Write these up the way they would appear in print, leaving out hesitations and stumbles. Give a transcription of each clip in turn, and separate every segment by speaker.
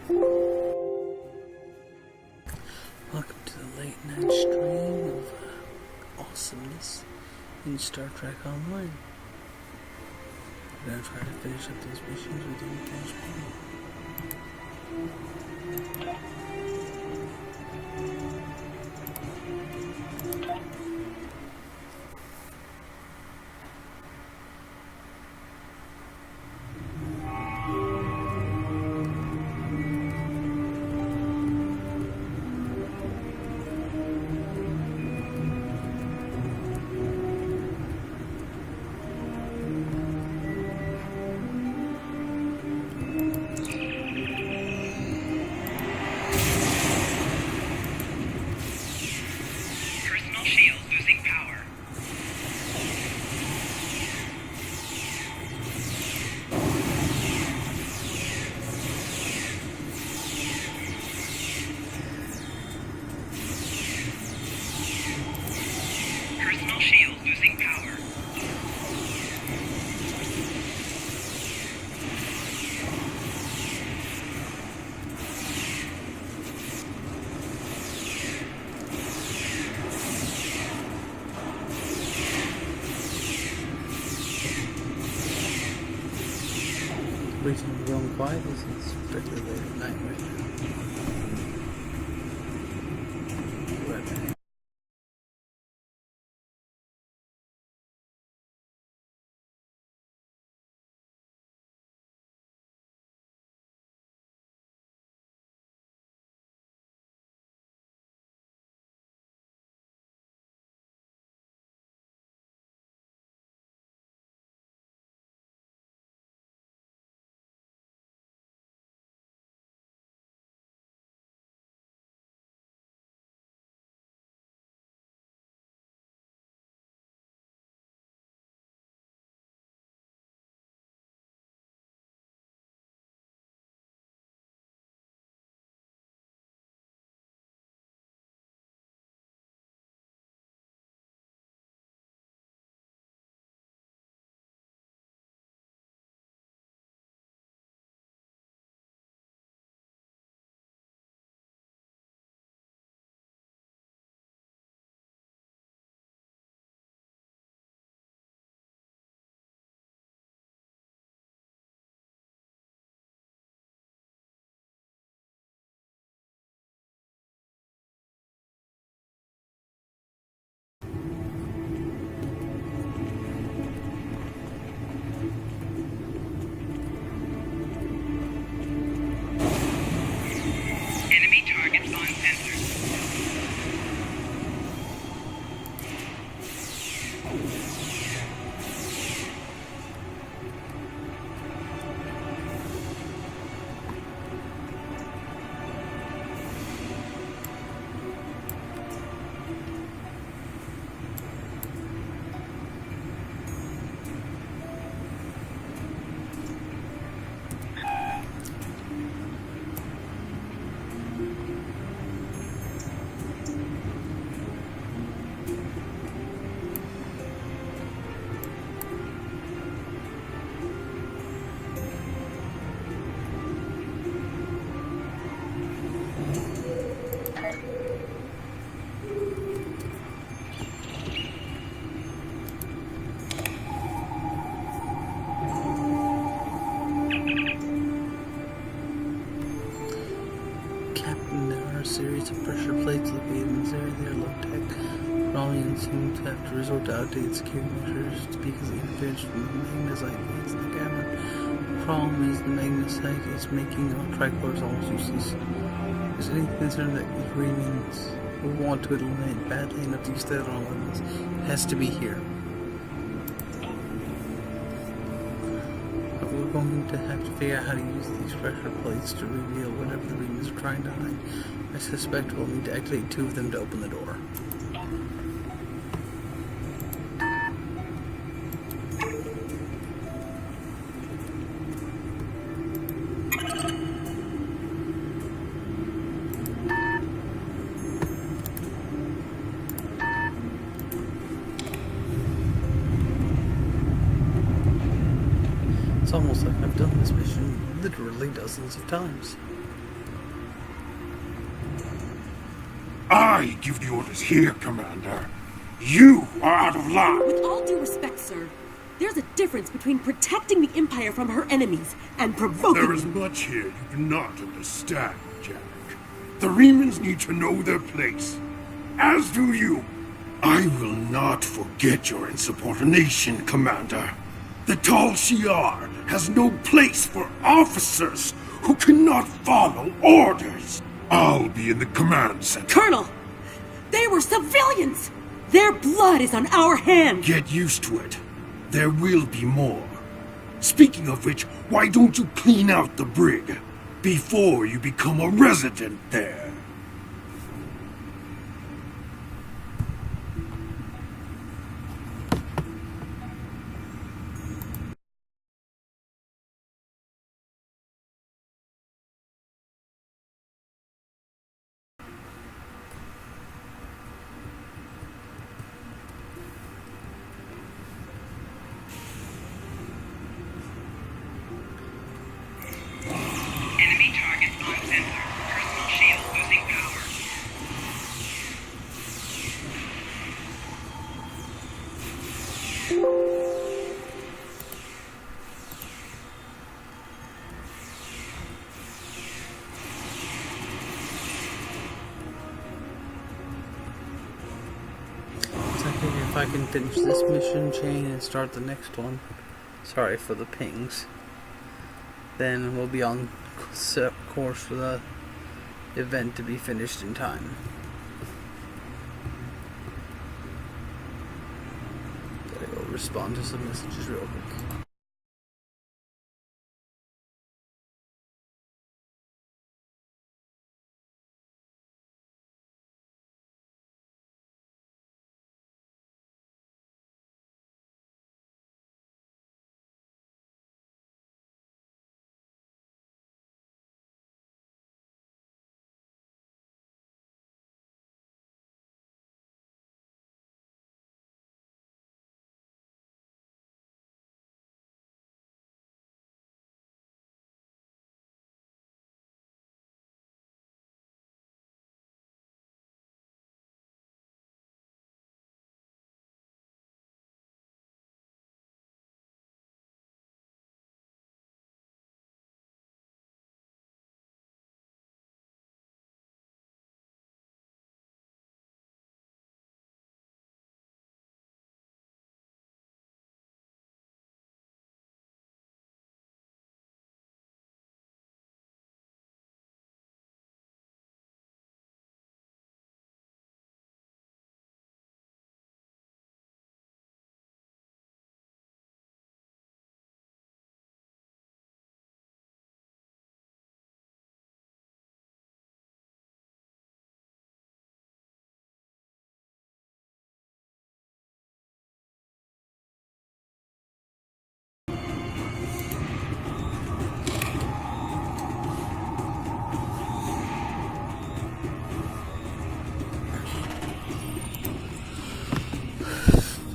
Speaker 1: Welcome to the late night stream of awesomeness in Star Trek Online. We're gonna try to finish up those missions we didn't finish playing. Reason we're going quiet is it's pretty late at night right now. Right back. Series of pressure plates located in this area. They are low-tech. Romulans seem to have to resort to outdated security measures because of the interference from the magnesite gates in the cavern. The problem is the magnesite is making our tricores almost useless. Is any concern that Ukrainians will want to eliminate badly enough to use that on weapons? It has to be here. We're going to have to figure out how to use these pressure plates to reveal whatever the Romulans are trying to hide. I suspect we'll need to activate 2 of them to open the door. It's almost like I've done this mission literally dozens of times.
Speaker 2: I give the orders here, Commander. You are out of line.
Speaker 3: With all due respect, sir, there's a difference between protecting the Empire from her enemies and provoking
Speaker 2: There is
Speaker 3: them.
Speaker 2: much here you do not understand, Jack. The Remans need to know their place. As do you. I will not forget your insubordination, Commander. The Tal Shiar has no place for officers who cannot follow orders. I'll be in the command center.
Speaker 3: Colonel! They were civilians! Their blood is on our hands!
Speaker 2: Get used to it. There will be more. Speaking of which, why don't you clean out the brig before you become a resident there?
Speaker 4: Enemy target on sensor. Personal shield losing power.
Speaker 1: So I figure if I can finish this mission chain and start the next one, sorry for the pings, then we'll be on course for the event to be finished in time. Gotta go respond to some messages real quick.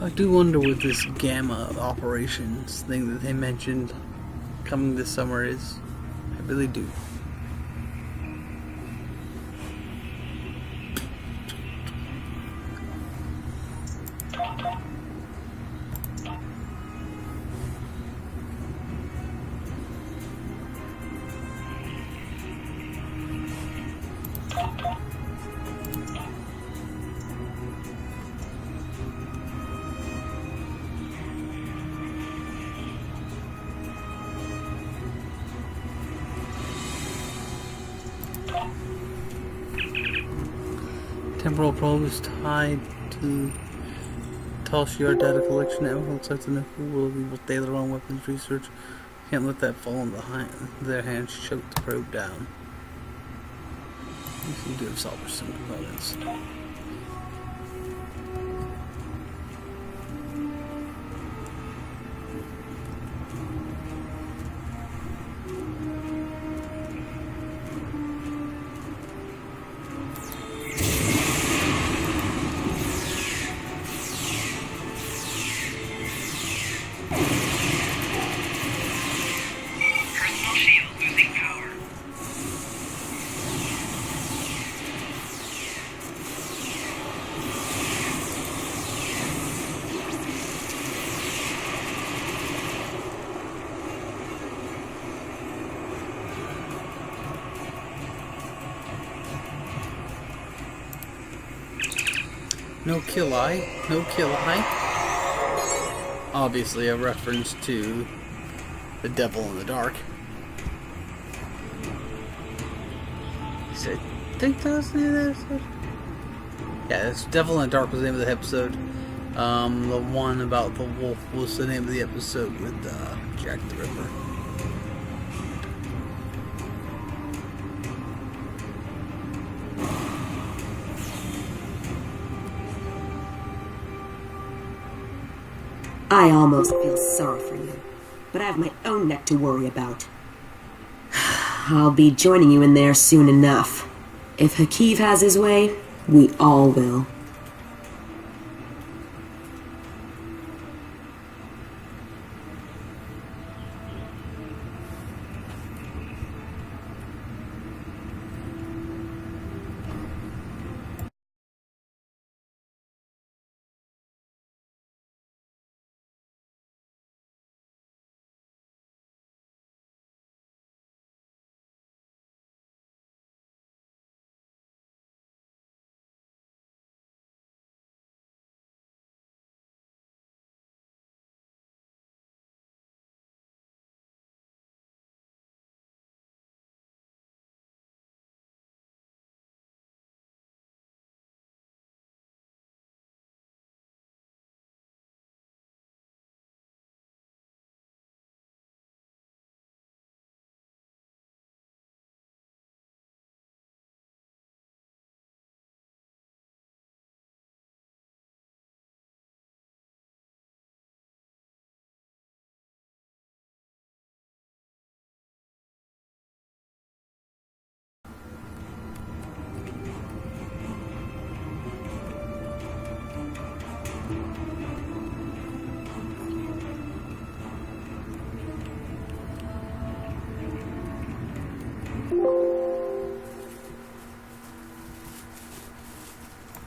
Speaker 1: I do wonder what this Gamma operations thing that they mentioned coming this summer is. I really do. Temporal probe is tied to Tal Shiar data collection network. Looks like the network will be both their own weapons research. Can't let that fall in their hands. Choke the probe down. You do have solver some components.
Speaker 4: Personal shield losing power.
Speaker 1: No kill eye. No kill eye. Obviously a reference to the devil in the dark. I think that was the name of the episode? Yeah, it's Devil in the Dark was the name of the episode. The one about the wolf was the name of the episode with Jack the Ripper.
Speaker 3: I almost feel sorry for you, but I have my own neck to worry about. I'll be joining you in there soon enough. If Hakeev has his way, we all will.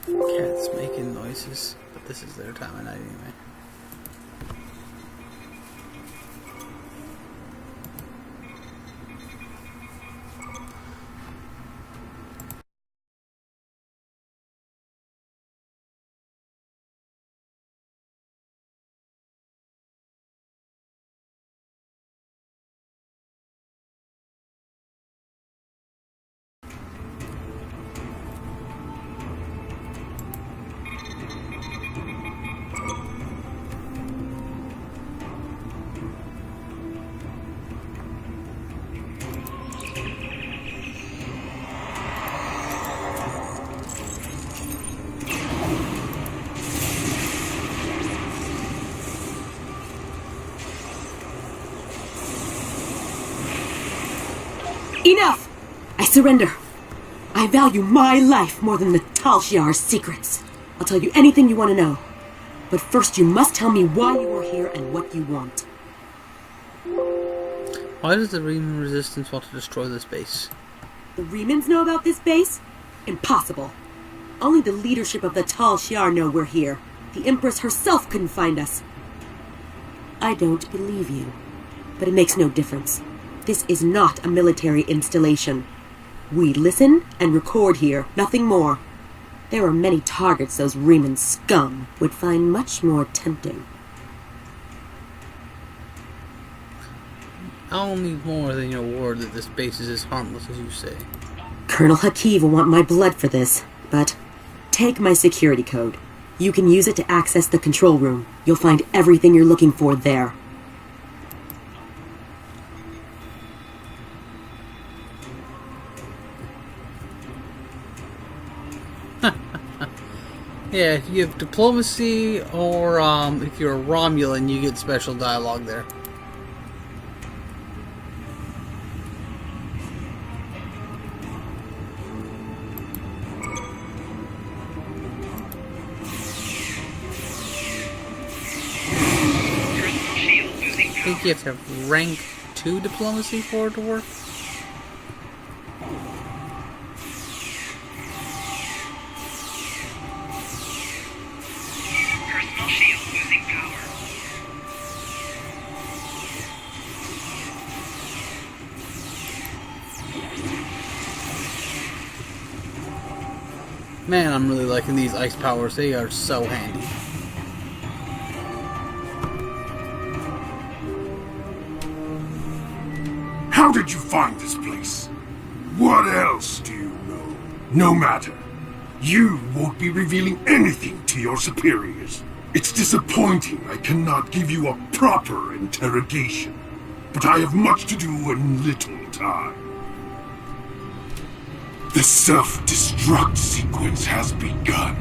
Speaker 1: Cats making noises, but this is their time of night anyway.
Speaker 3: Enough! I surrender. I value my life more than the Tal Shiar's secrets. I'll tell you anything you want to know. But first you must tell me why you are here and what you want.
Speaker 1: Why does the Reman Resistance want to destroy this base?
Speaker 3: The Remans know about this base? Impossible. Only the leadership of the Tal Shiar know we're here. The Empress herself couldn't find us. I don't believe you. But it makes no difference. This is not a military installation. We listen and record here, nothing more. There are many targets those Reman scum would find much more tempting.
Speaker 1: I'll need more than your word that this base is as harmless as you say.
Speaker 3: Colonel Hakeev will want my blood for this, but take my security code. You can use it to access the control room. You'll find everything you're looking for there.
Speaker 1: Yeah, if you have diplomacy or if you're a Romulan, you get special dialogue there.
Speaker 4: Personal shield losing
Speaker 1: I
Speaker 4: power.
Speaker 1: think you have to have rank 2 diplomacy for it to work.
Speaker 4: Personal shield losing power.
Speaker 1: Man, I'm really liking these ice powers. They are so handy.
Speaker 2: How did you find this place? What else do you know? No matter. You won't be revealing anything to your superiors. It's disappointing I cannot give you a proper interrogation, but I have much to do and little time. The self-destruct sequence has begun.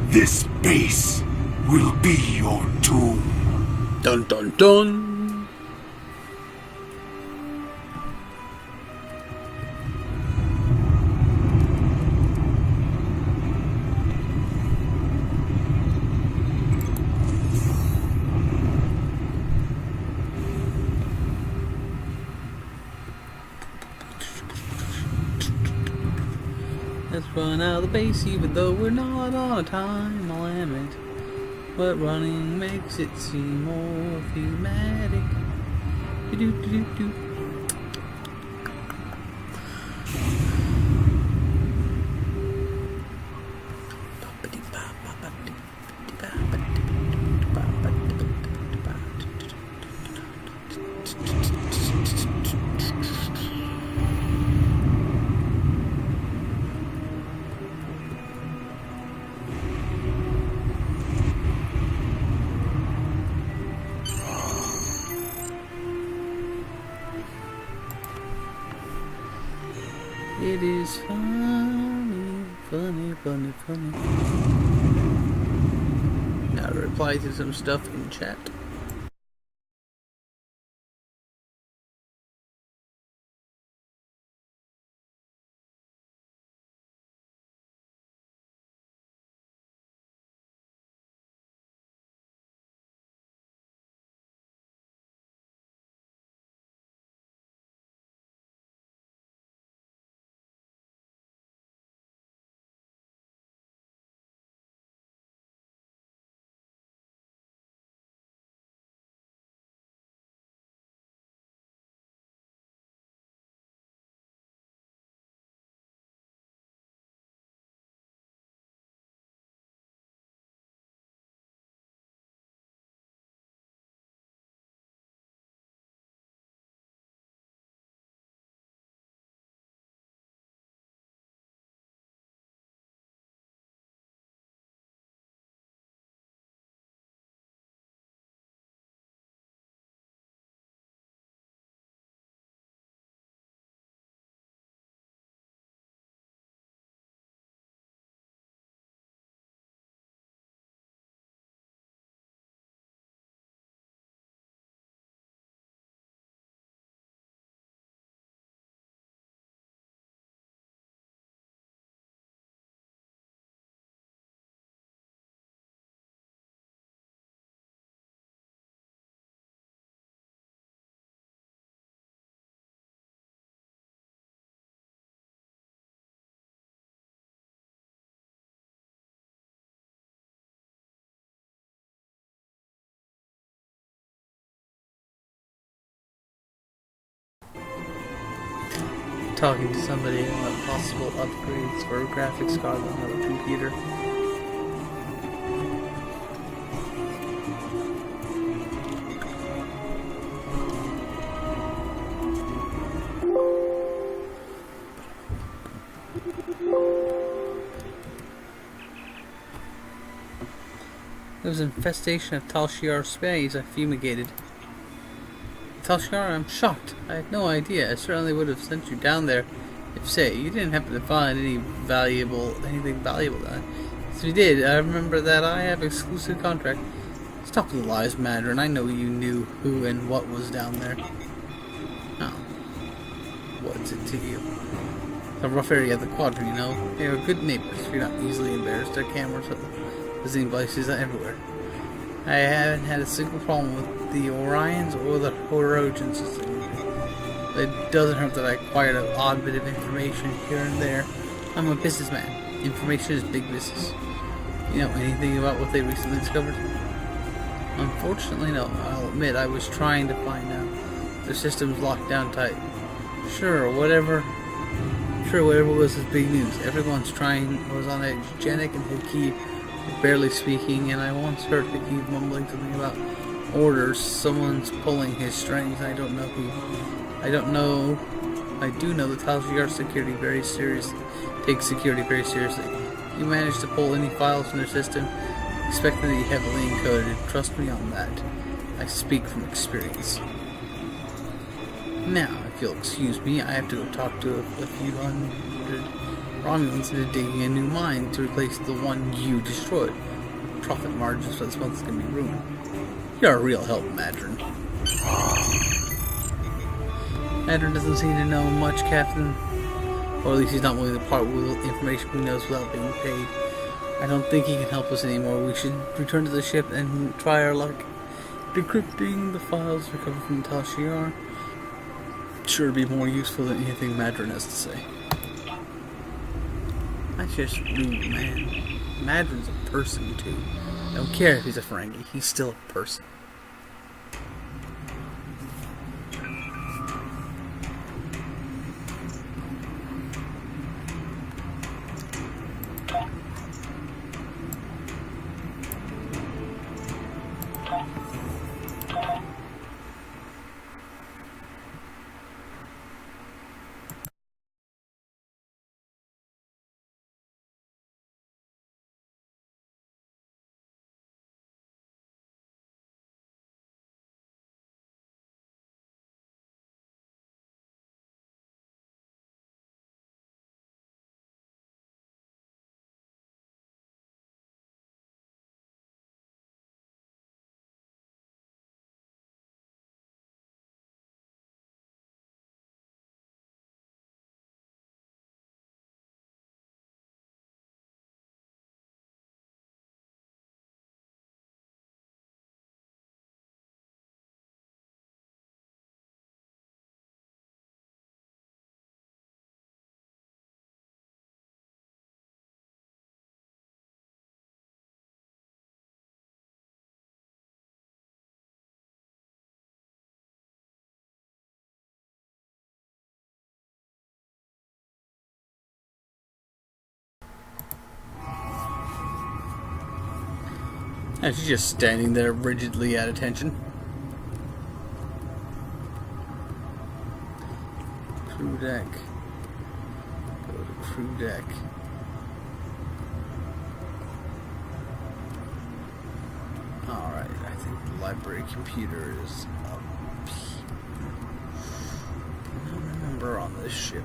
Speaker 2: This base will be your tomb.
Speaker 1: Dun dun dun! Let's run out of the base even though we're not on a time limit. But running makes it seem more thematic. Do-do-do-do-do. It is funny, funny, funny, funny. Now to reply to some stuff in chat. Talking to somebody about possible upgrades for a graphics card on another computer. There was an infestation of Tal Shiar space I fumigated. Tal Shiar, I'm shocked. I had no idea. I certainly would have sent you down there if, say, you didn't happen to find anything valuable down. If you did, I remember that I have exclusive contract. Stop the lies, Mandarin. I know you knew who and what was down there. Oh. What's it to you? A rough area of the quadrant, you know. They are good neighbors. You're not easily embarrassed. Their cameras are visiting places everywhere. I haven't had a single problem with the Orions or the Horologian system. It doesn't hurt that I acquired an odd bit of information here and there. I'm a businessman. Information is big business. You know anything about what they recently discovered? Unfortunately, no. I'll admit I was trying to find out. The system's locked down tight. Sure, whatever. sure whatever was his big news. Everyone's trying. I was on edge. Janek and Hiki were barely speaking, and I once heard Hiki mumbling something about orders. Someone's pulling his strings. I don't know who. I don't know. I do know that Talshiar security very seriously. Takes security very seriously. You manage to pull any files from their system, expect them to be heavily encoded. Trust me on that. I speak from experience. Now, if you'll excuse me, I have to go talk to a few hundred Romulans into digging a new mine to replace the one you destroyed. Profit margins for this month is going to be ruined. You're a real help, Madron. Madron doesn't seem to know much, Captain. Or at least he's not willing to part with information he knows without being paid. I don't think he can help us anymore. We should return to the ship and try our luck. Decrypting the files recovered from Tal Shiar. Sure to be more useful than anything Madron has to say. That's just rude, man. Madron's a person, too. I don't care if he's a Ferengi. He's still a person. And she's just standing there rigidly at attention. Crew deck. Go to crew deck. Alright, I think the library computer is up here. No number on this ship.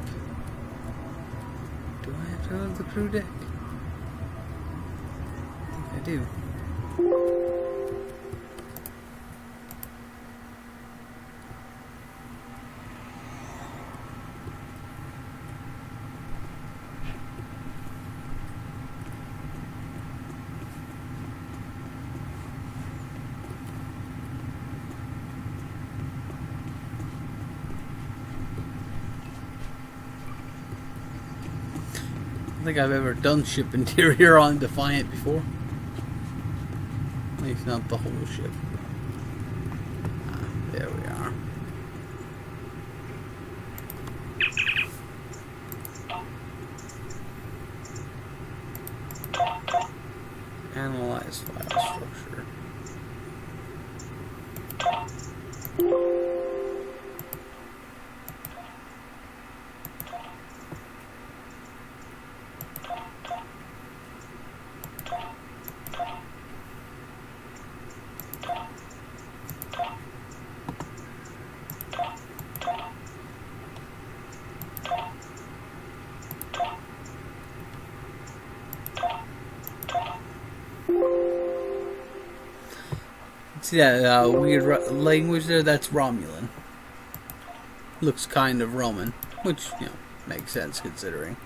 Speaker 1: Do I have to go to the crew deck? I think I do. I don't think I've ever done ship interior on Defiant before. At least not the whole ship. Ah, there we are. Analyze file structure. See that weird language there? That's Romulan. Looks kind of Roman, which, you know, makes sense considering.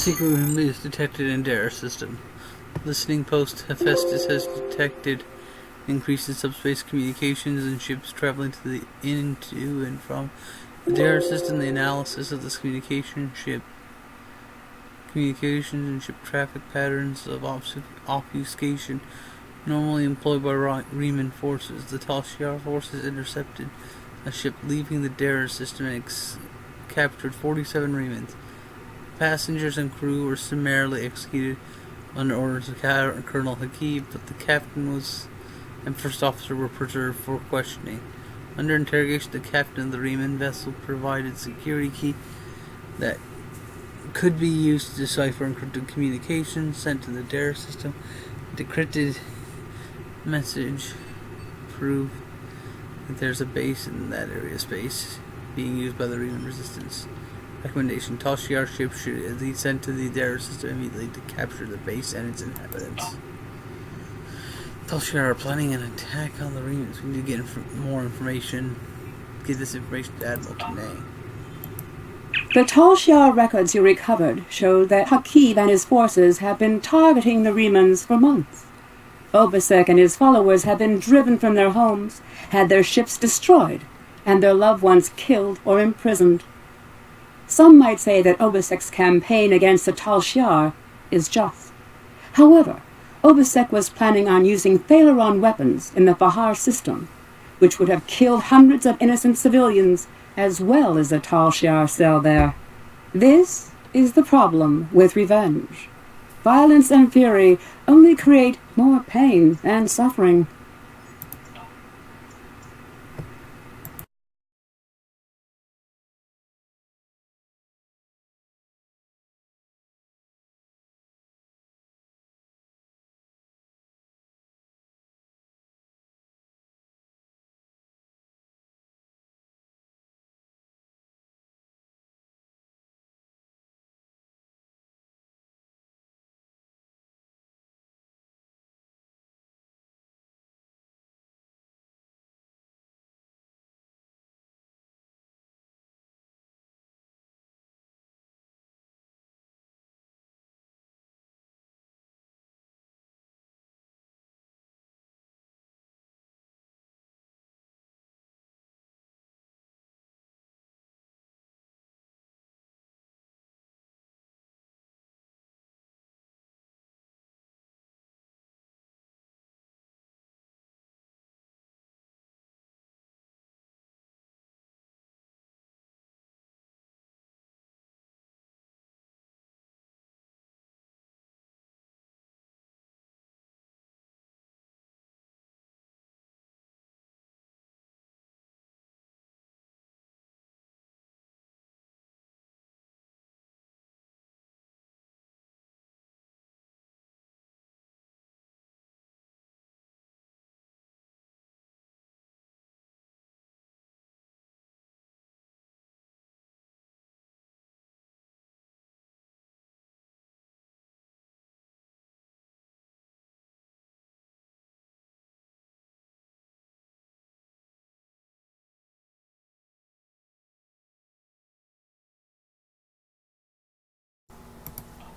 Speaker 1: secret room is detected in Dara system. Listening post Hephaestus has detected increase in subspace communications and ships traveling into and from the Dara system. The analysis of this communications and ship traffic patterns of obfuscation normally employed by Riemann forces. The Tal Shiar forces intercepted a ship leaving the Dara system and captured 47 Riemanns. Passengers and crew were summarily executed under orders of Colonel Hakib, but the captain and first officer were preserved for questioning. Under interrogation, the captain of the Riemann vessel provided security key that could be used to decipher encrypted communications sent to the Dara system. The decrypted message proved that there's a base in that area of space being used by the Riemann resistance. Recommendation: Tal Shiar ships should be sent to the Dara system immediately to capture the base and its inhabitants. Tal Shiar are planning an attack on the Riemanns. We need to get more information. Get this information to Admiral Tanay.
Speaker 5: The Tal Shiar records you recovered show that Hakib and his forces have been targeting the Riemanns for months. Obasek and his followers have been driven from their homes, had their ships destroyed, and their loved ones killed or imprisoned. Some might say that Obasek's campaign against the Tal Shiar is just. However, Obasek was planning on using Thalaron weapons in the Fahar system, which would have killed hundreds of innocent civilians as well as the Tal Shiar cell there. This is the problem with revenge. Violence and fury only create more pain and suffering.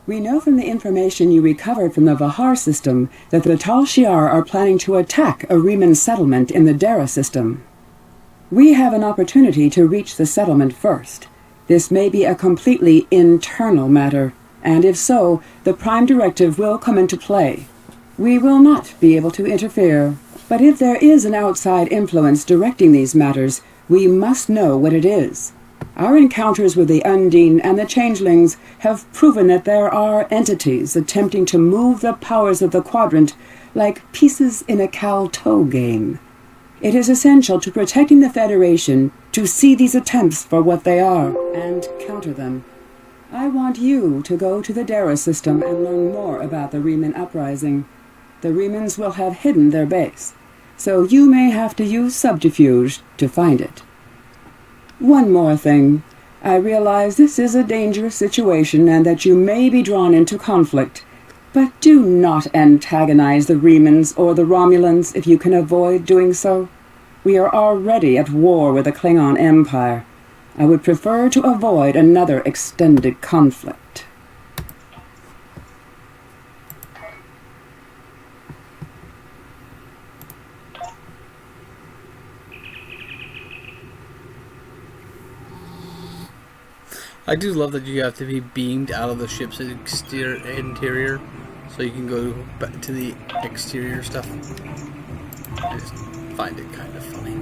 Speaker 5: We know from the information you recovered from the Vahar system that the Tal Shiar are planning to attack a Riemann settlement in the Dara system. We have an opportunity to reach the settlement first. This may be a completely internal matter, and if so, the Prime Directive will come into play. We will not be able to interfere, but if there is an outside influence directing these matters, we must know what it is. Our encounters with the Undine and the Changelings have proven that there are entities attempting to move the powers of the Quadrant like pieces in a Cal-Toe game. It is essential to protecting the Federation to see these attempts for what they are and counter them. I want you to go to the Dara system and learn more about the Riemann uprising. The Riemanns will have hidden their base, so you may have to use subterfuge to find it. One more thing. I realize this is a dangerous situation and that you may be drawn into conflict, but do not antagonize the Riemanns or the Romulans if you can avoid doing so. We are already at war with the Klingon Empire. I would prefer to avoid another extended conflict.
Speaker 1: I do love that you have to be beamed out of the ship's interior so you can go back to the exterior stuff. I just find it kind of funny.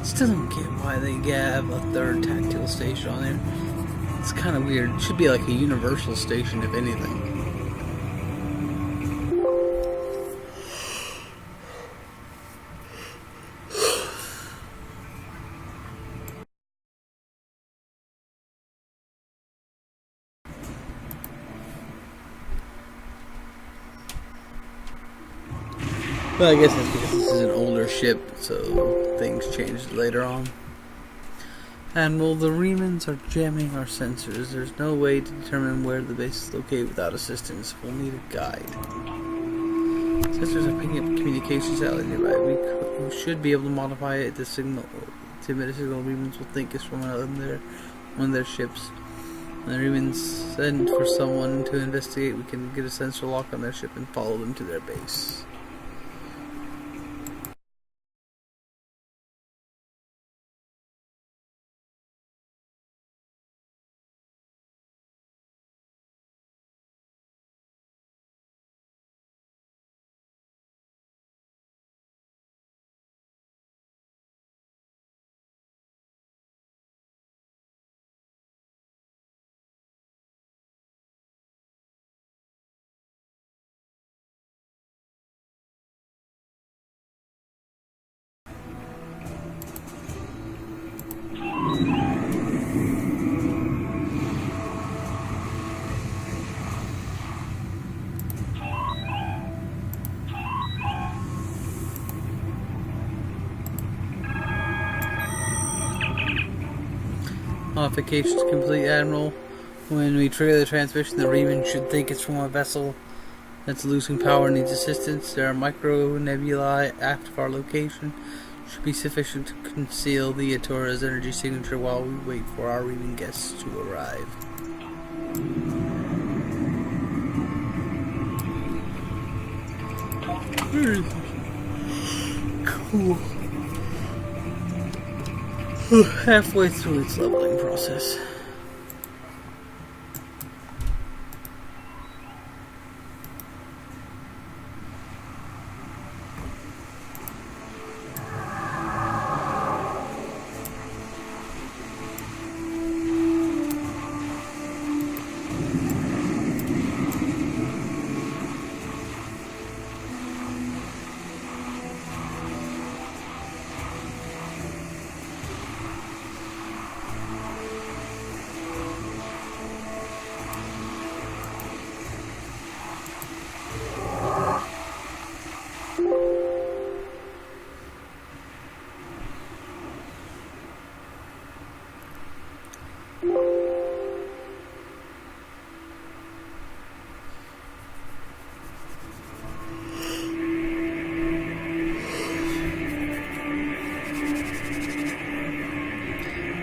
Speaker 1: Still don't get why they have a third tactile station on there. It's kind of weird. It should be like a universal station, if anything. Well, I guess that's because this is an older ship, so things changed later on. Admiral, the Remans are jamming our sensors. There's no way to determine where the base is located without assistance. We'll need a guide. Sensors are picking up communication satellite nearby. We should be able to modify it to signal to emit a signal Remans will think is from one of their ships. When the Remans send for someone to investigate, we can get a sensor lock on their ship and follow them to their base. Modifications complete, Admiral. When we trigger the transmission, the Reman should think it's from a vessel that's losing power and needs assistance. There are micro nebulae aft of our location. Should be sufficient to conceal the Atora's energy signature while we wait for our Reman guests to arrive. Cool. Halfway through its leveling process.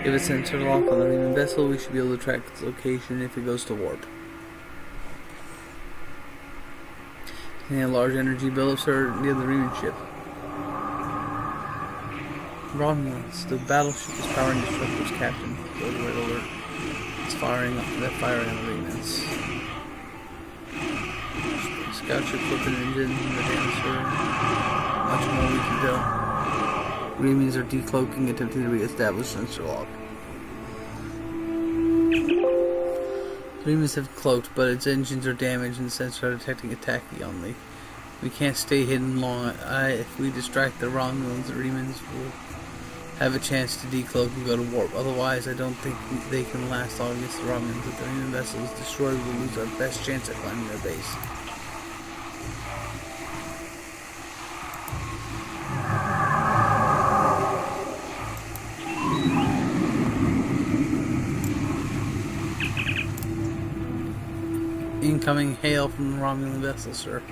Speaker 1: If a sensor lock on the Riemann vessel, we should be able to track its location if it goes to warp. And large energy buildups are near the Riemann ship. Romulans, the battleship is powering destructors, Captain. Go to red alert. It's firing on the Riemanns. Scout ship flipping engine, the dancer. Much more we can do. Riemanns are decloaking, attempting to re-establish sensor lock. Riemanns have cloaked, but its engines are damaged and sensors are detecting attack only. We can't stay hidden long. If we distract the Romulans, the Riemanns will have a chance to decloak and go to warp. Otherwise, I don't think they can last long against the Romulans. If the Riemann vessel is destroyed, we'll lose our best chance at finding their base. Incoming hail from the Romulan vessel, sir.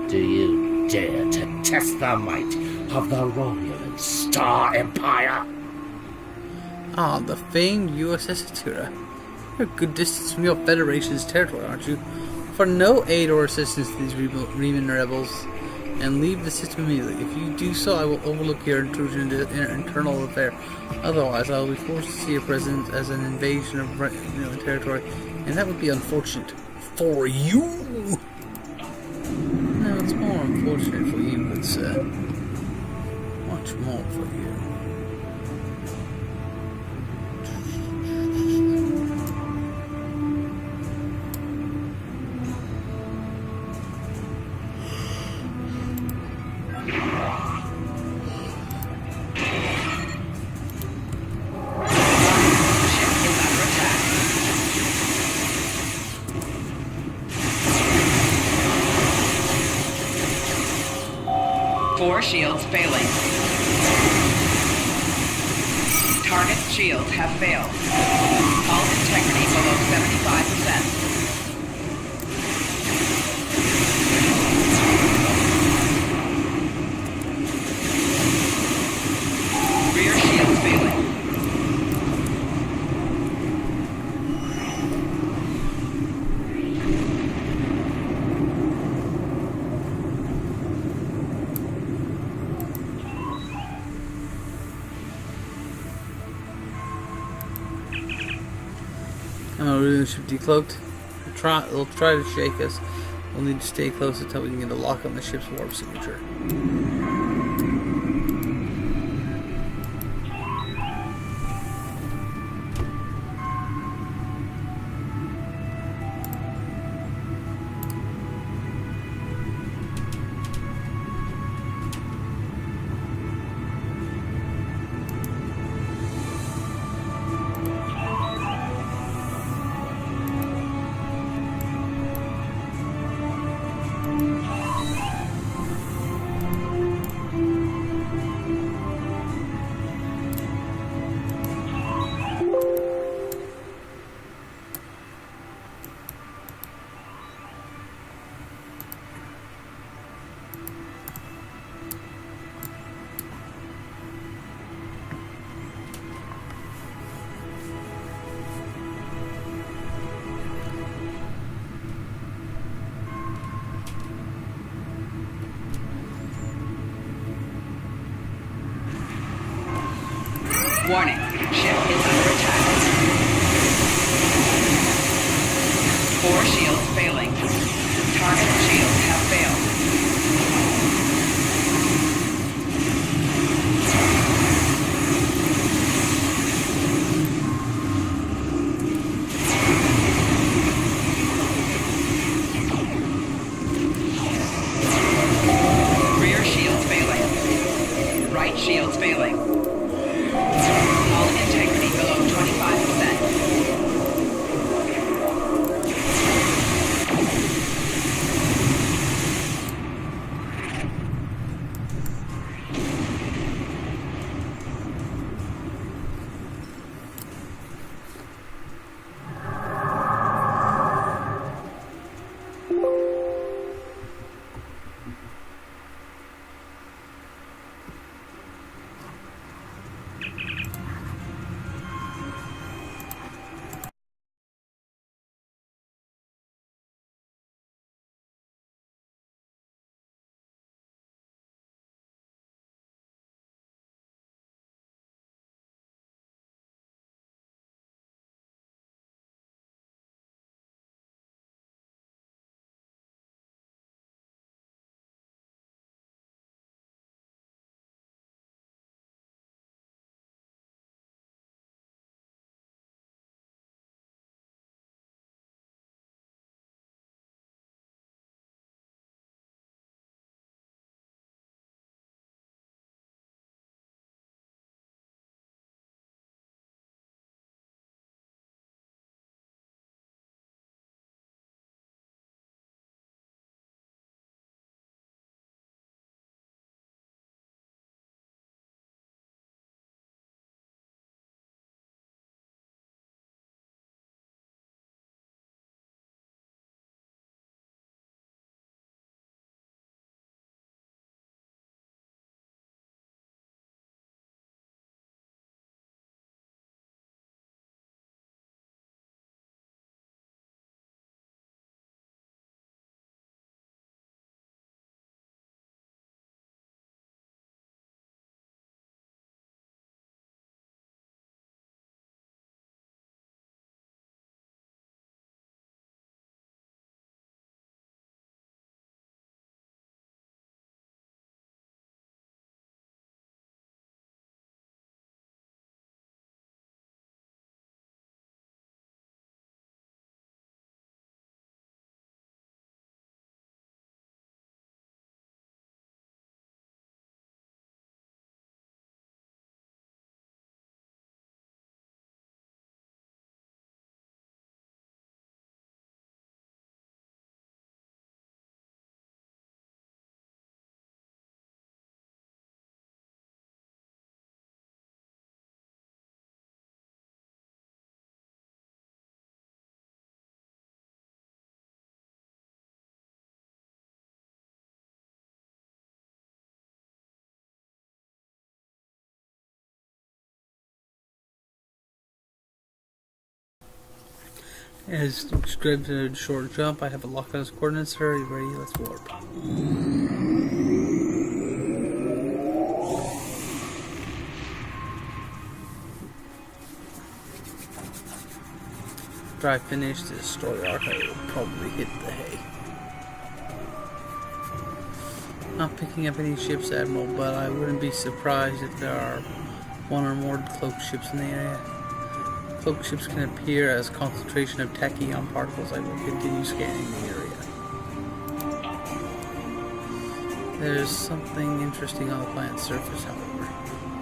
Speaker 6: Do you dare to test the might of the Romulan Star Empire?
Speaker 1: Ah, the famed USS Atura. You're a good distance from your Federation's territory, aren't you? For no aid or assistance to these Riemann rebels, and leave the system immediately. If you do so, I will overlook your intrusion into internal affair. Otherwise, I will be forced to see your presence as an invasion of Riemann territory, and that would be unfortunate for you. No, it's more unfortunate for you, good sir. Much more for you.
Speaker 4: Four shields failing. Target shields have failed. Hull integrity below 75%. Rear shields failing.
Speaker 1: Our Riemann ship decloaked. They'll try to shake us. We'll need to stay close until we can get a lock on the ship's warp signature.
Speaker 4: Warning, ship is under attack. Four shields failing. Target shields have failed. Rear shields failing. Right shields failing. Hull integrity below 25%.
Speaker 1: As Luke grabs a short jump, I have a lock on his coordinates. Are you ready? Let's warp. After I finish this story arc, I will probably hit the hay. Not picking up any ships, Admiral, but I wouldn't be surprised if there are one or more cloaked ships in the area. Cloaked ships can appear as concentration of tachyon particles. I will continue scanning the area. There's something interesting on the planet's surface, however.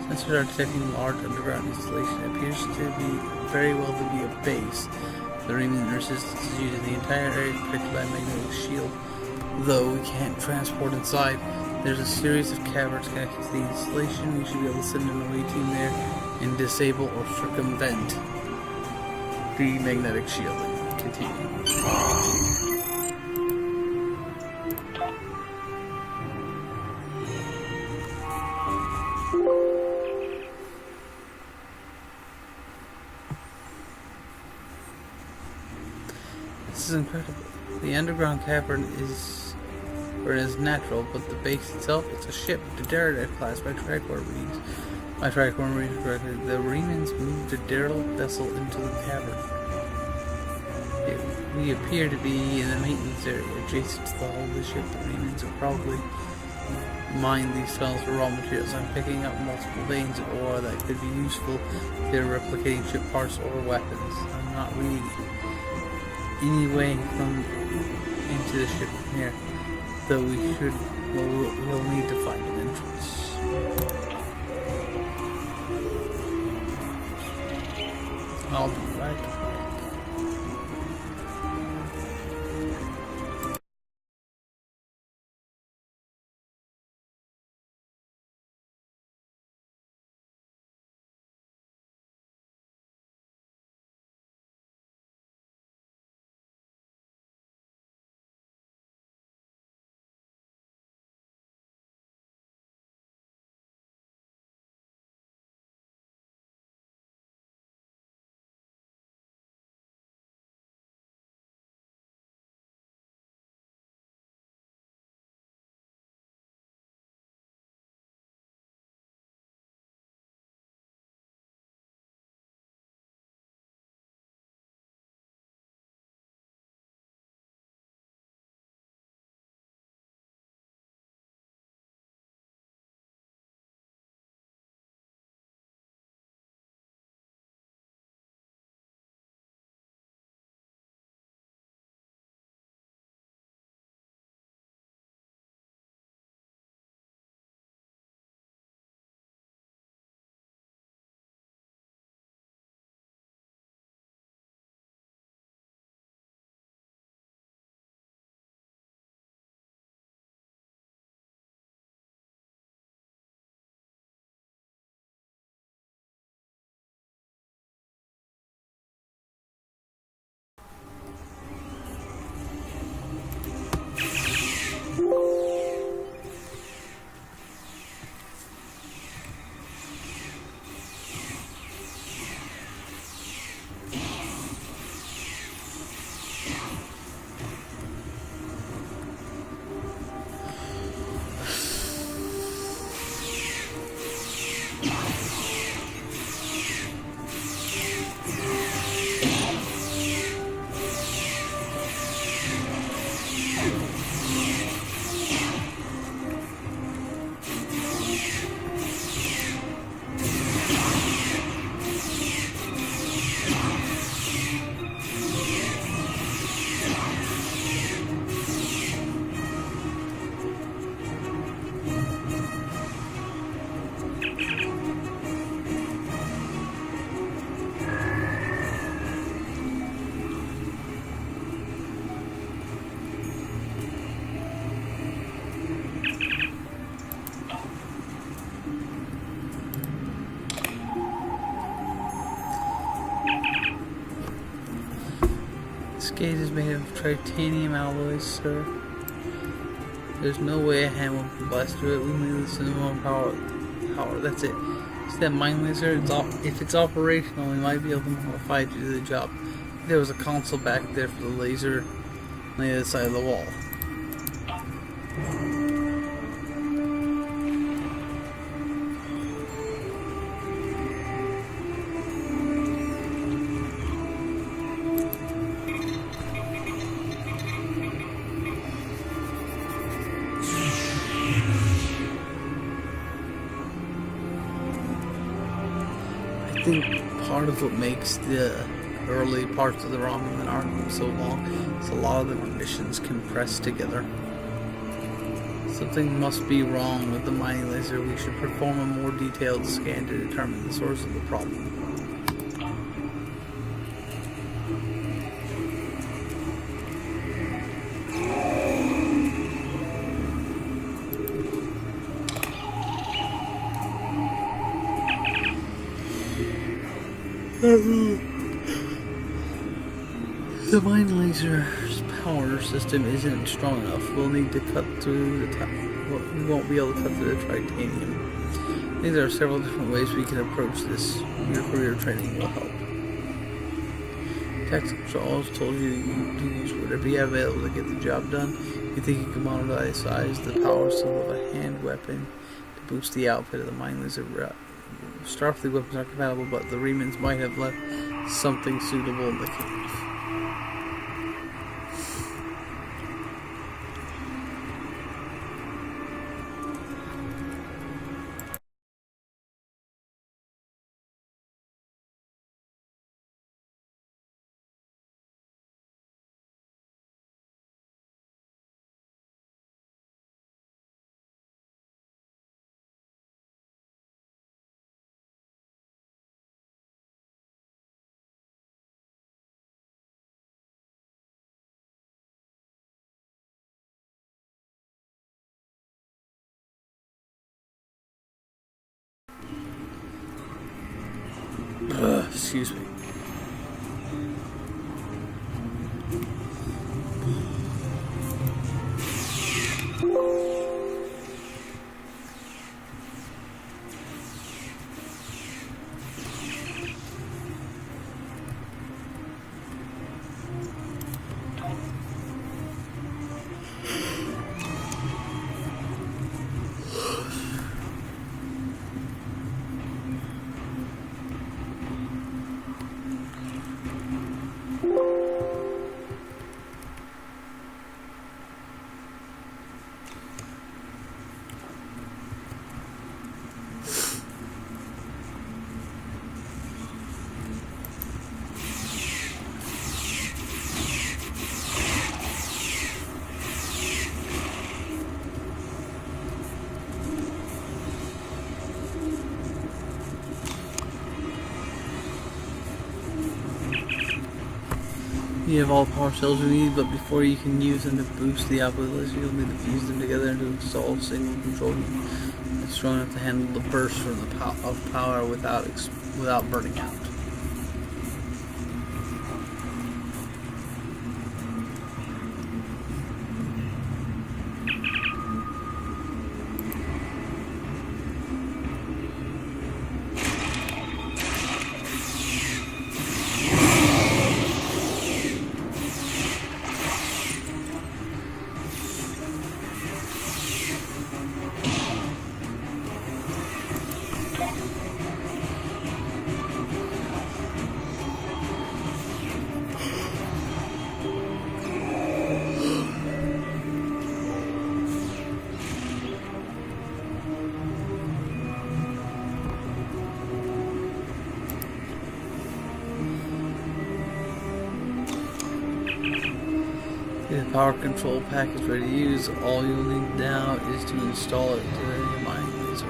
Speaker 1: Sensors are detecting large underground installation. It appears to be very well to be a base. The remnant resistance is using the entire area protected by a magnetic shield. Though we can't transport inside, there's a series of caverns connected to the installation. We should be able to send an away team there and disable or circumvent the magnetic shielding. Continue. This is incredible. The underground cavern is natural, but the base itself is a ship, the derelict class by Tricorps readings. My Tricorps readings correctly. The Remans moved the derelict vessel into the cavern. We appear to be in the maintenance area adjacent to the hull of the ship. The Remans have probably mined these tunnels for raw materials. I'm picking up multiple veins of ore that could be useful if they're replicating ship parts or weapons. I'm not reading any way from into the ship from here, though we'll need to find an entrance. I'll be right back. This gate is made of titanium alloys, sir. There's no way a hand will be blast through it. We may listen to more power. That's it. See that mine laser? If it's operational, we might be able to modify it to do the job. There was a console back there for the laser on the other side of the wall. I think part of what makes the early parts of the Romulan arc so long is a lot of them are missions compressed together. Something must be wrong with the mining laser. We should perform a more detailed scan to determine the source of the problem. The mine laser's power system isn't strong enough. We'll need to cut through the we won't be able to cut through the titanium. I think there are several different ways we can approach this. Your career training will help. Tactical Charles told you to use whatever you have available to get the job done. You think you can monetize the power cell of a hand weapon to boost the output of the mine laser? Starfleet weapons are compatible, but the Remans might have left something suitable in the cave. Excuse me. You have all the power cells you need, but before you can use them to boost the output of the laser, you'll need to fuse them together and to install a single control unit that's strong enough to handle the burst from the power without burning out. The power control pack is ready to use. All you'll need now is to install it to the mine laser.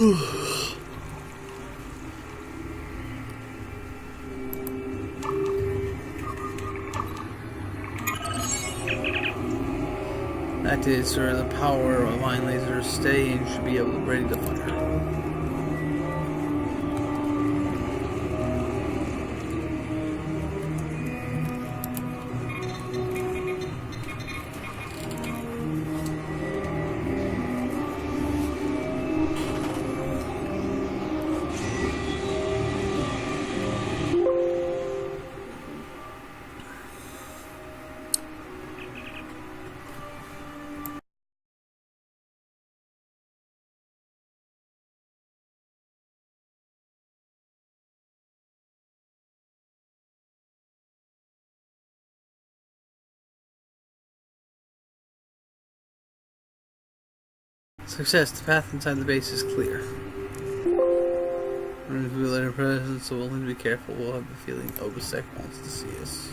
Speaker 1: That did, sir. The power of line lasers stay and should be able to ready to fire. Success. The path inside the base is clear. And if we let our presence, so we'll need to be careful. We'll have the feeling Obasek wants to see us.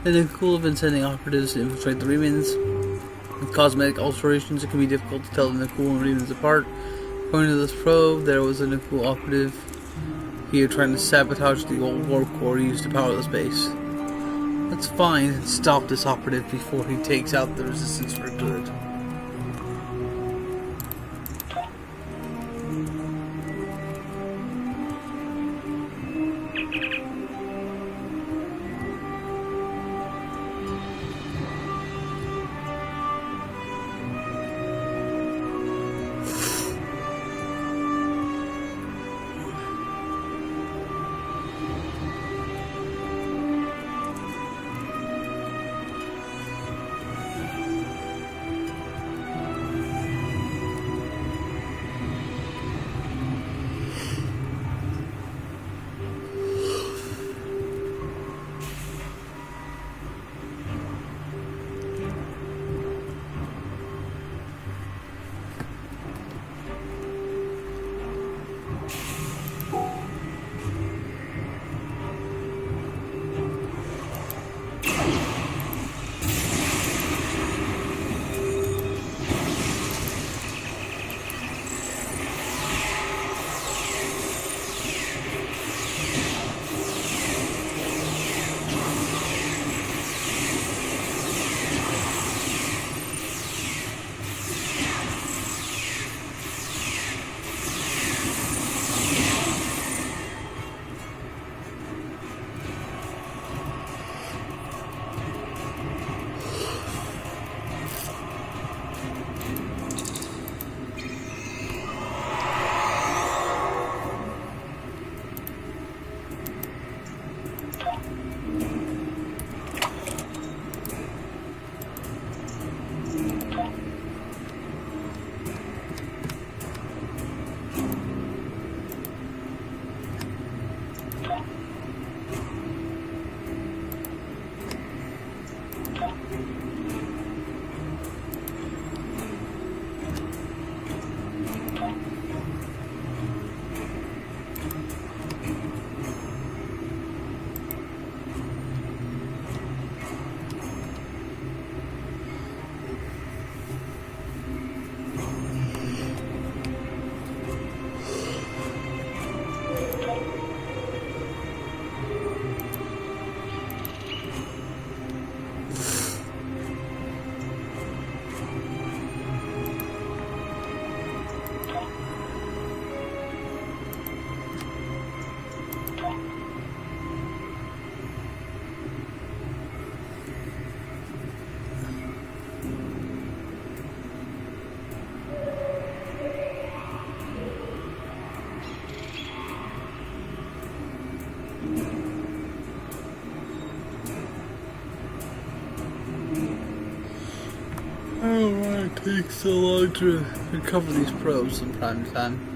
Speaker 1: And the cool have been sending operatives to infiltrate the Remans. With cosmetic alterations, it can be difficult to tell the Nakul and Remans apart. According to this probe, there was a Nakul operative here trying to sabotage the old warp core used to power the space. Let's find and stop this operative before he takes out the resistance for good. it takes so long to recover these probes from time to time.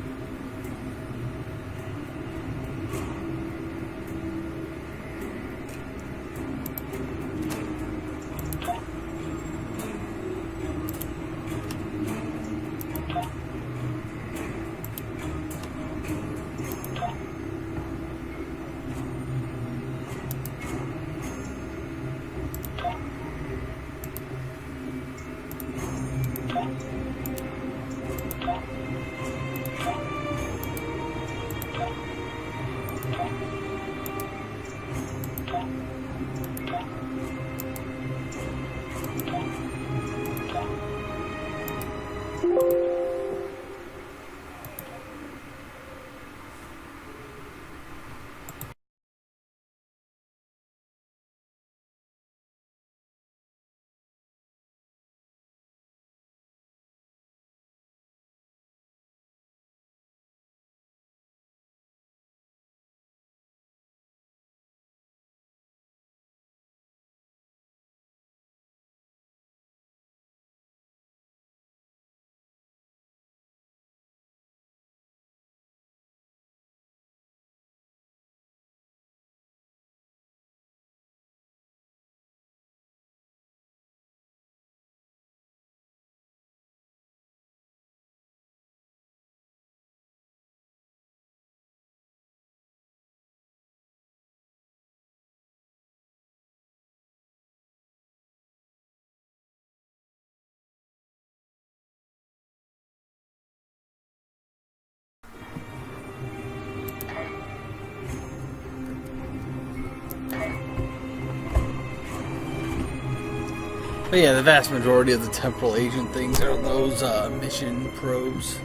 Speaker 1: But yeah, the vast majority of the temporal agent things are those mission probes.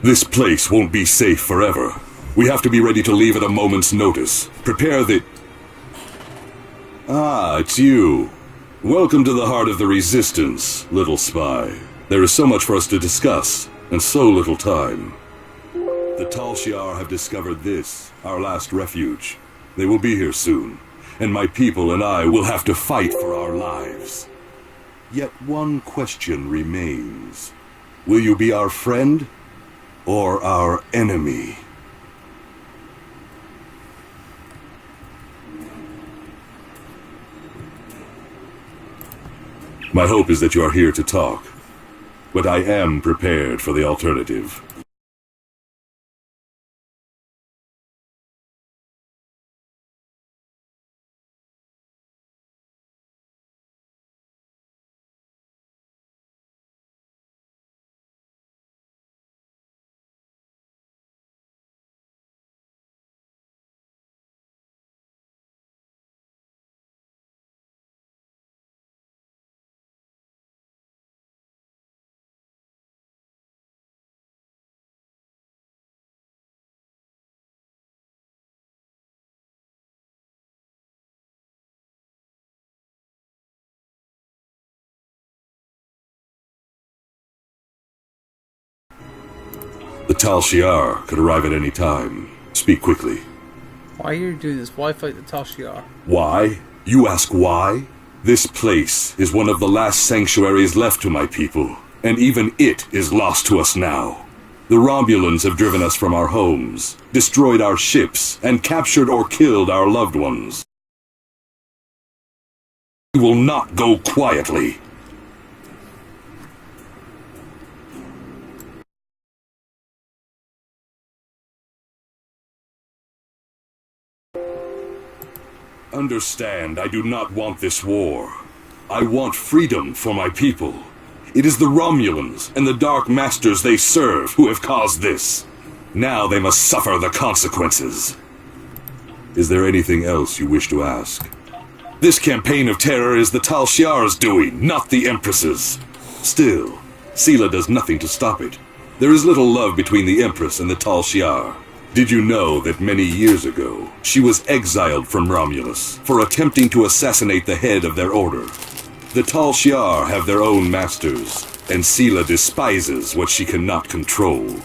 Speaker 7: This place won't be safe forever. We have to be ready to leave at a moment's notice. Prepare the... Ah, it's you. Welcome to the heart of the Resistance, little spy. There is so much for us to discuss, and so little time. The Tal Shiar have discovered this, our last refuge. They will be here soon, and my people and I will have to fight for our lives. Yet one question remains. Will you be our friend, or our enemy? My hope is that you are here to talk, but I am prepared for the alternative. The Tal Shiar could arrive at any time. Speak quickly.
Speaker 1: Why are you doing this? Why fight the Tal Shiar?
Speaker 7: Why? You ask why? This place is one of the last sanctuaries left to my people, and even it is lost to us now. The Romulans have driven us from our homes, destroyed our ships, and captured or killed our loved ones. We will not go quietly. Understand, I do not want this war. I want freedom for my people. It is the Romulans and the Dark Masters they serve who have caused this. Now they must suffer the consequences. Is there anything else you wish to ask? This campaign of terror is the Tal Shiar's doing, not the Empress's. Still, Sela does nothing to stop it. There is little love between the Empress and the Tal Shiar. Did you know that many years ago, she was exiled from Romulus for attempting to assassinate the head of their order? The Tal Shiar have their own masters, and Sela despises what she cannot control.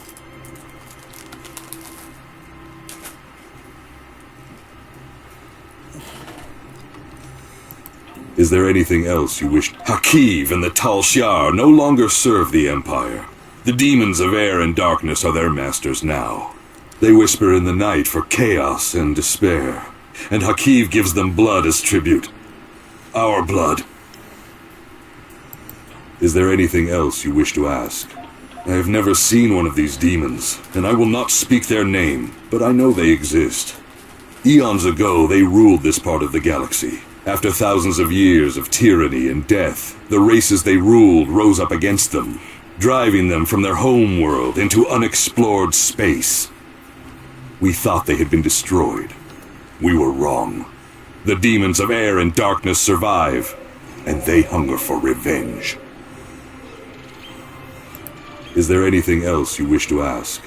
Speaker 7: Is there anything else you wish? Hakiv and the Tal Shiar no longer serve the Empire. The demons of air and darkness are their masters now. They whisper in the night for chaos and despair, and Hakiv gives them blood as tribute. Our blood. Is there anything else you wish to ask? I have never seen one of these demons, and I will not speak their name, but I know they exist. Eons ago, they ruled this part of the galaxy. After thousands of years of tyranny and death, the races they ruled rose up against them, driving them from their home world into unexplored space. We thought they had been destroyed. We were wrong. The demons of air and darkness survive, and they hunger for revenge. Is there anything else you wish to ask?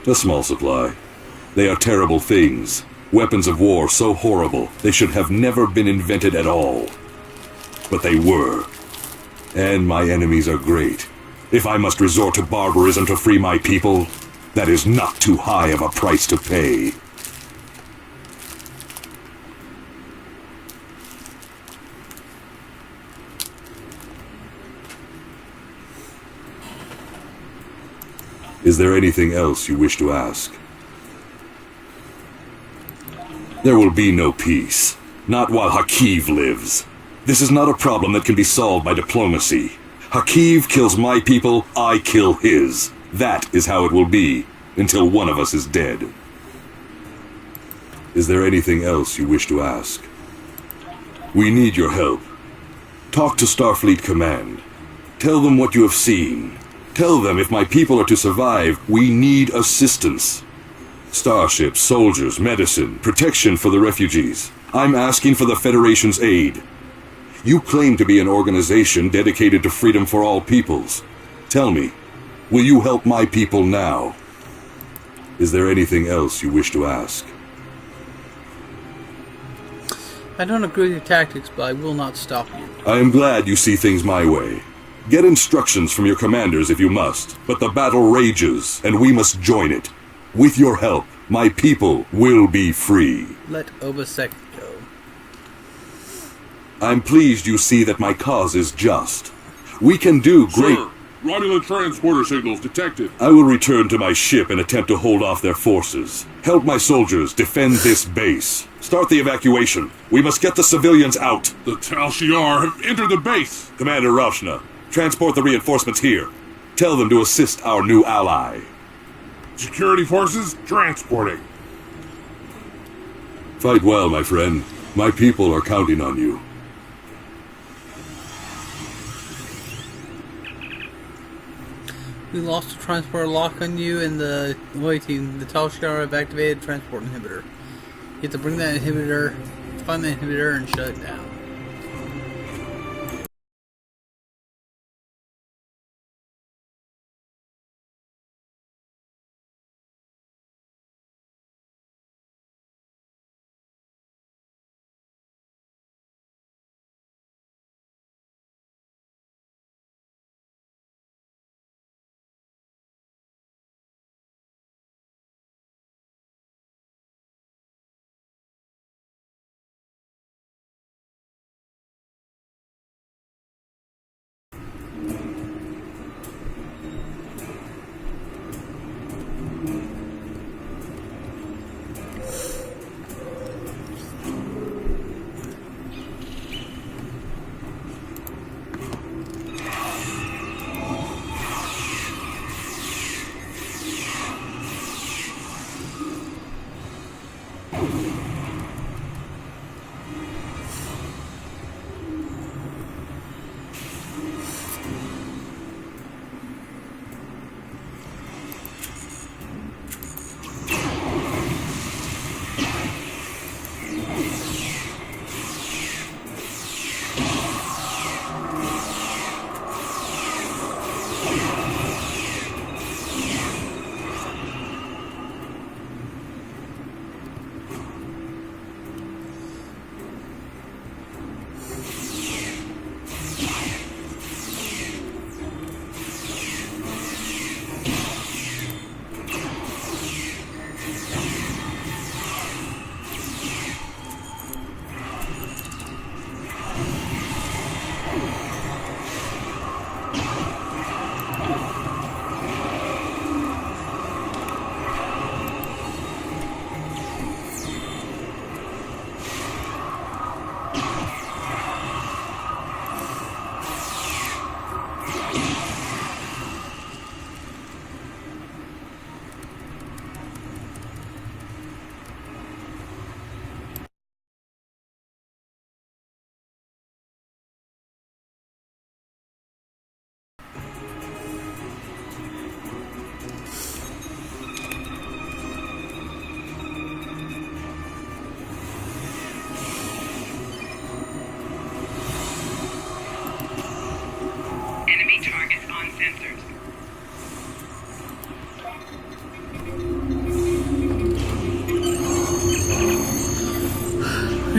Speaker 7: A small supply. They are terrible things. Weapons of war so horrible, they should have never been invented at all. But they were. And my enemies are great. If I must resort to barbarism to free my people, that is not too high of a price to pay. Is there anything else you wish to ask? There will be no peace. Not while Hakiv lives. This is not a problem that can be solved by diplomacy. Hakiv kills my people, I kill his. That is how it will be, until one of us is dead. Is there anything else you wish to ask? We need your help. Talk to Starfleet Command. Tell them what you have seen. Tell them if my people are to survive, we need assistance. Starships, soldiers, medicine, protection for the refugees. I'm asking for the Federation's aid. You claim to be an organization dedicated to freedom for all peoples. Tell me, will you help my people now? Is there anything else you wish to ask?
Speaker 1: I don't agree with your tactics, but I will not stop you.
Speaker 7: I am glad you see things my way. Get instructions from your commanders if you must, but the battle rages, and we must join it. With your help, my people will be free.
Speaker 1: Let Obasek go.
Speaker 7: I'm pleased you see that my cause is just. We can do great...
Speaker 8: Sir, Romulan transporter signals detected.
Speaker 7: I will return to my ship and attempt to hold off their forces. Help my soldiers defend this base. Start the evacuation. We must get the civilians out.
Speaker 8: The Tal Shiar have entered the base.
Speaker 7: Commander Rauschna, transport the reinforcements here. Tell them to assist our new ally.
Speaker 8: Security forces transporting.
Speaker 7: Fight well, my friend. My people are counting on you.
Speaker 1: We lost a transport lock on you, and the waiting. The Tal Shiar have activated transport inhibitor. You have to bring that inhibitor, find the inhibitor, and shut it down.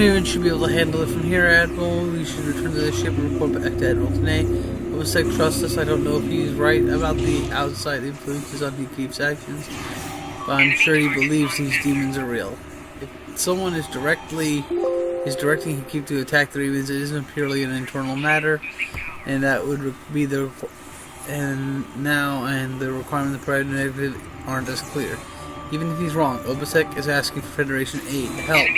Speaker 1: Raven should be able to handle it from here, Admiral. We should return to the ship and report back to Admiral Tanay. Obasek trusts us. I don't know if he's right about the outside influences on Niki's actions, but I'm sure he believes these demons are real. If someone is directing Nikif to attack the demons, it isn't purely an internal matter, and that would be the the requirement of the aren't as clear. Even if he's wrong, Obasek is asking for Federation aid, help.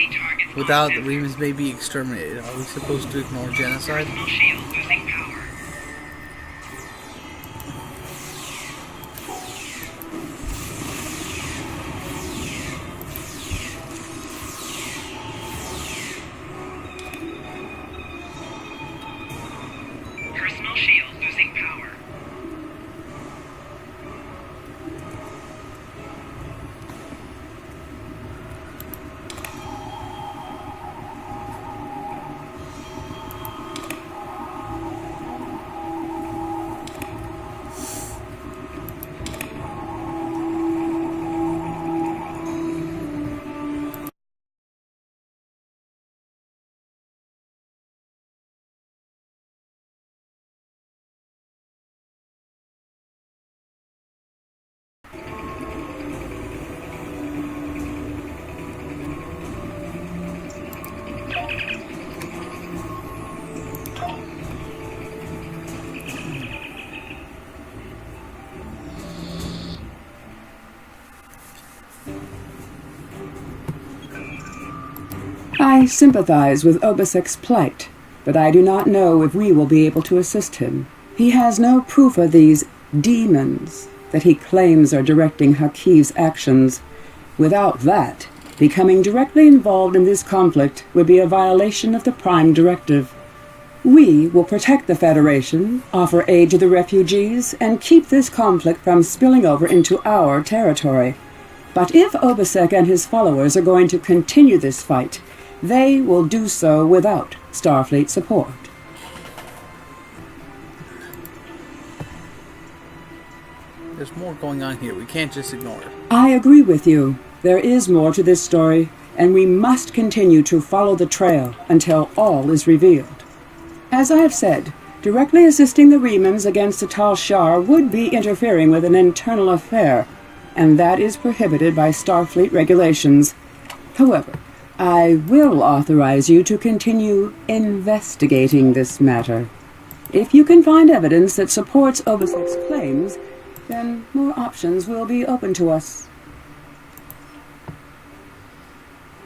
Speaker 1: Without, the Remans may be exterminated. Are we supposed to ignore genocide?
Speaker 4: Personal shield losing power. Personal shield losing power.
Speaker 5: I sympathize with Obasek's plight, but I do not know if we will be able to assist him. He has no proof of these demons that he claims are directing Hakiv's actions. Without that, becoming directly involved in this conflict would be a violation of the Prime Directive. We will protect the Federation, offer aid to the refugees, and keep this conflict from spilling over into our territory. But if Obasek and his followers are going to continue this fight, they will do so without Starfleet support.
Speaker 1: There's more going on here. We can't just ignore it.
Speaker 5: I agree with you. There is more to this story, and we must continue to follow the trail until all is revealed. As I have said, directly assisting the Remans against the Tal Shiar would be interfering with an internal affair, and that is prohibited by Starfleet regulations. However, I will authorize you to continue investigating this matter. If you can find evidence that supports Obasek's claims, then more options will be open to us.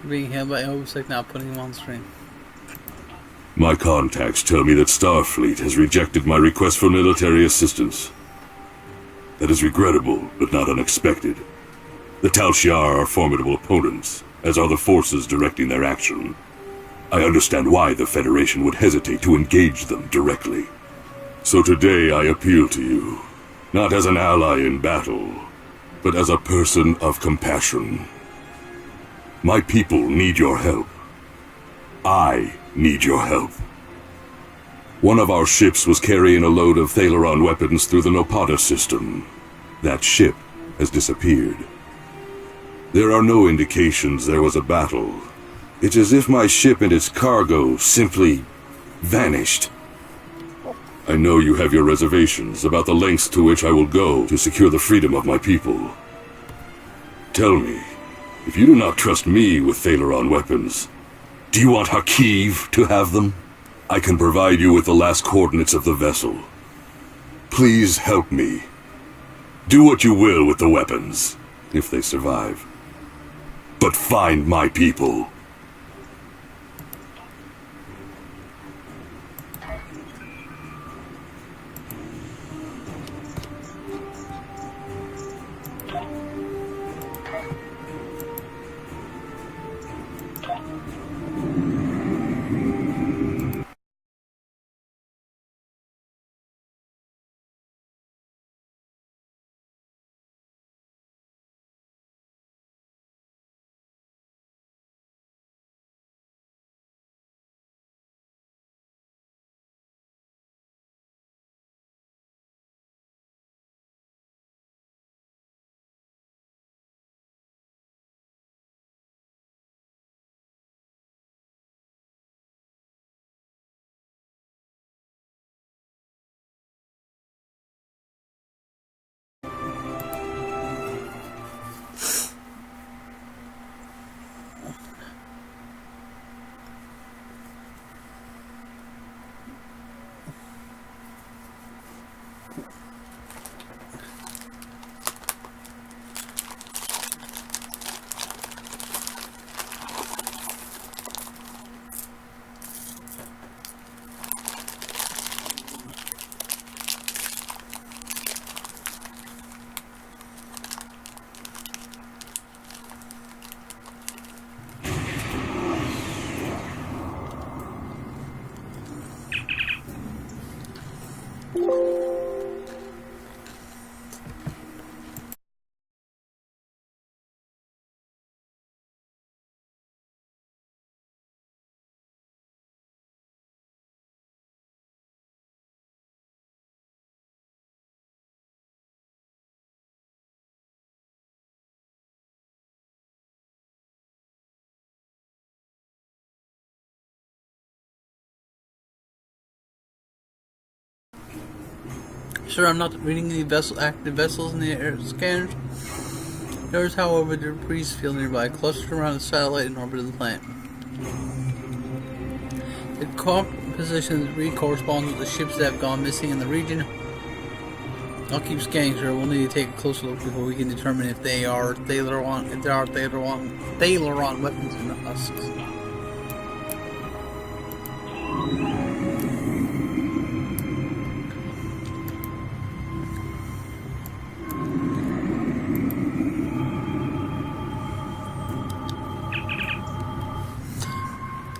Speaker 1: Being held by Obasek, not putting him on screen.
Speaker 7: My contacts tell me that Starfleet has rejected my request for military assistance. That is regrettable, but not unexpected. The Tal Shiar are formidable opponents, as are the forces directing their action. I understand why the Federation would hesitate to engage them directly. So today I appeal to you, not as an ally in battle, but as a person of compassion. My people need your help. I need your help. One of our ships was carrying a load of Thalaron weapons through the Nopata system. That ship has disappeared. There are no indications there was a battle. It's as if my ship and its cargo simply vanished. I know you have your reservations about the lengths to which I will go to secure the freedom of my people. Tell me, if you do not trust me with Thalaron weapons, do you want Hakiv to have them? I can provide you with the last coordinates of the vessel. Please help me. Do what you will with the weapons, if they survive. But find my people.
Speaker 1: Sure, I'm not reading any active vessels in the air scanners. There is, however, a debris field nearby, clustered around the satellite in orbit of the planet. The composition of the debris corresponds with the ships that have gone missing in the region. I'll keep scanning, sir. We'll need to take a closer look before we can determine if they are Thalaron weapons and husks.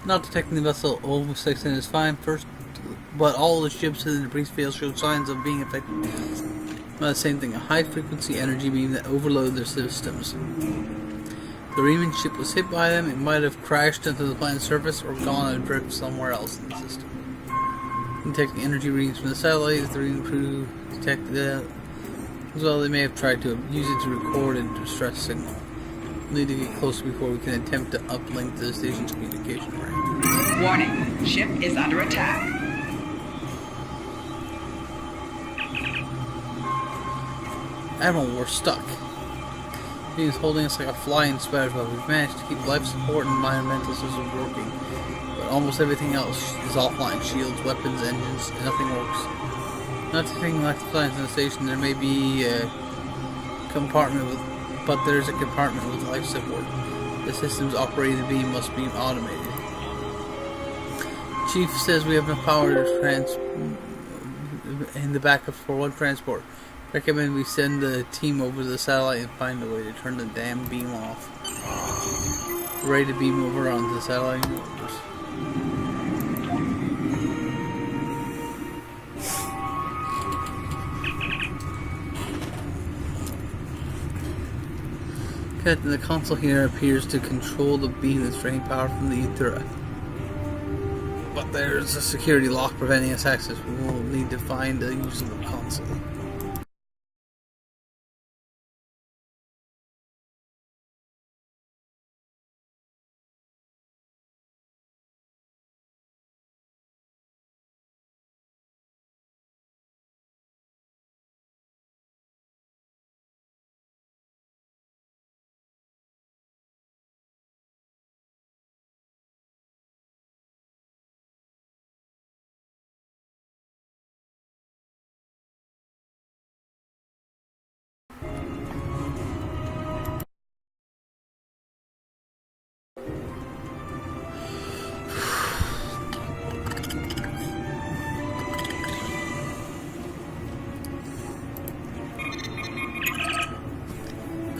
Speaker 1: Not detecting the vessel over 6 is fine first, but all the ships in the debris field show signs of being affected by the same thing, a high-frequency energy beam that overloaded their systems. If the Riemann ship was hit by them, it might have crashed into the planet's surface or gone adrift somewhere else in the system. Detecting energy readings from the satellite, if the Riemann crew detected that as well, they may have tried to use it to record a distress signal. We'll need to get closer before we can attempt to uplink to the station's communication array.
Speaker 4: Warning, ship is under attack.
Speaker 1: Admiral, we're stuck. He's holding us like a fly in spider's web. We've managed to keep life support and minor mental systems working, but almost everything else is offline. Shields, weapons, engines, nothing works. Not detecting life signs in the station. There may be a compartment with, but there's a compartment with life support. The system's operating the beam must be automated. Chief says we have enough power to in the backup for one transport. Recommend we send the team over to the satellite and find a way to turn the damn beam off. Ready to beam over onto the satellite universe. Captain, the console here appears to control the beam that's draining power from the Ethera. But there's a security lock preventing us access. We will need to find a usable console.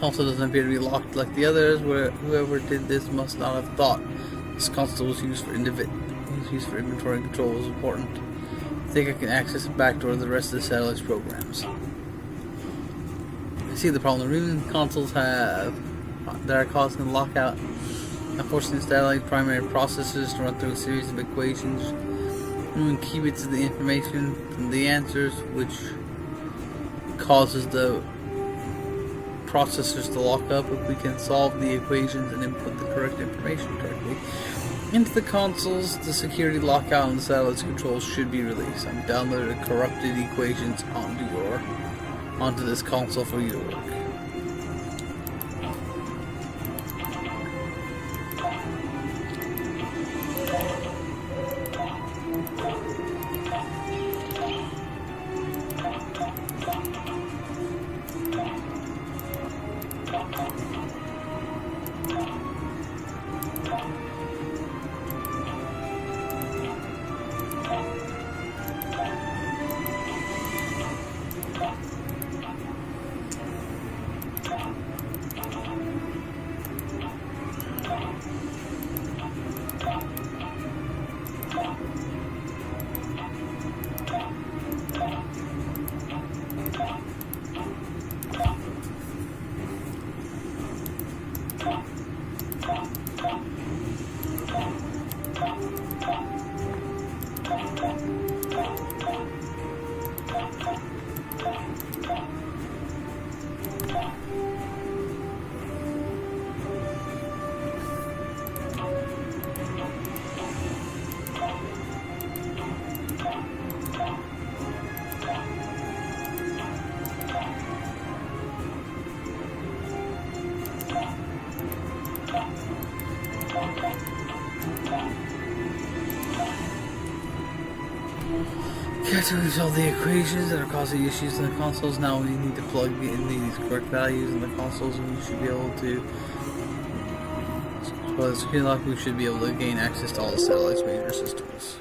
Speaker 1: Console doesn't appear to be locked like the others, where whoever did this must not have thought this console was used for inventory and control was important. I think I can access a backdoor to the rest of the satellite's programs. I see the problem. The Riemann consoles that are causing the lockout and forcing the satellite primary processors to run through a series of equations, moving qubits of the information from the answers, which causes the processors to lock up. If we can solve the equations and input the correct information correctly into the consoles, the security lockout on the satellite's controls should be released. I'm downloading corrupted equations onto this console for you to work. So we solved the equations that are causing issues in the consoles. Now we need to plug in these correct values in the consoles, and we should be able to. Well, as security lock, we should be able to gain access to all the satellite's major systems.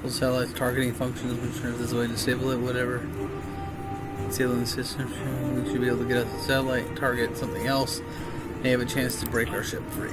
Speaker 1: Satellite targeting functions, which is the way to disable it, whatever. Disabling the system, we should be able to get a satellite, target something else, and have a chance to break our ship free.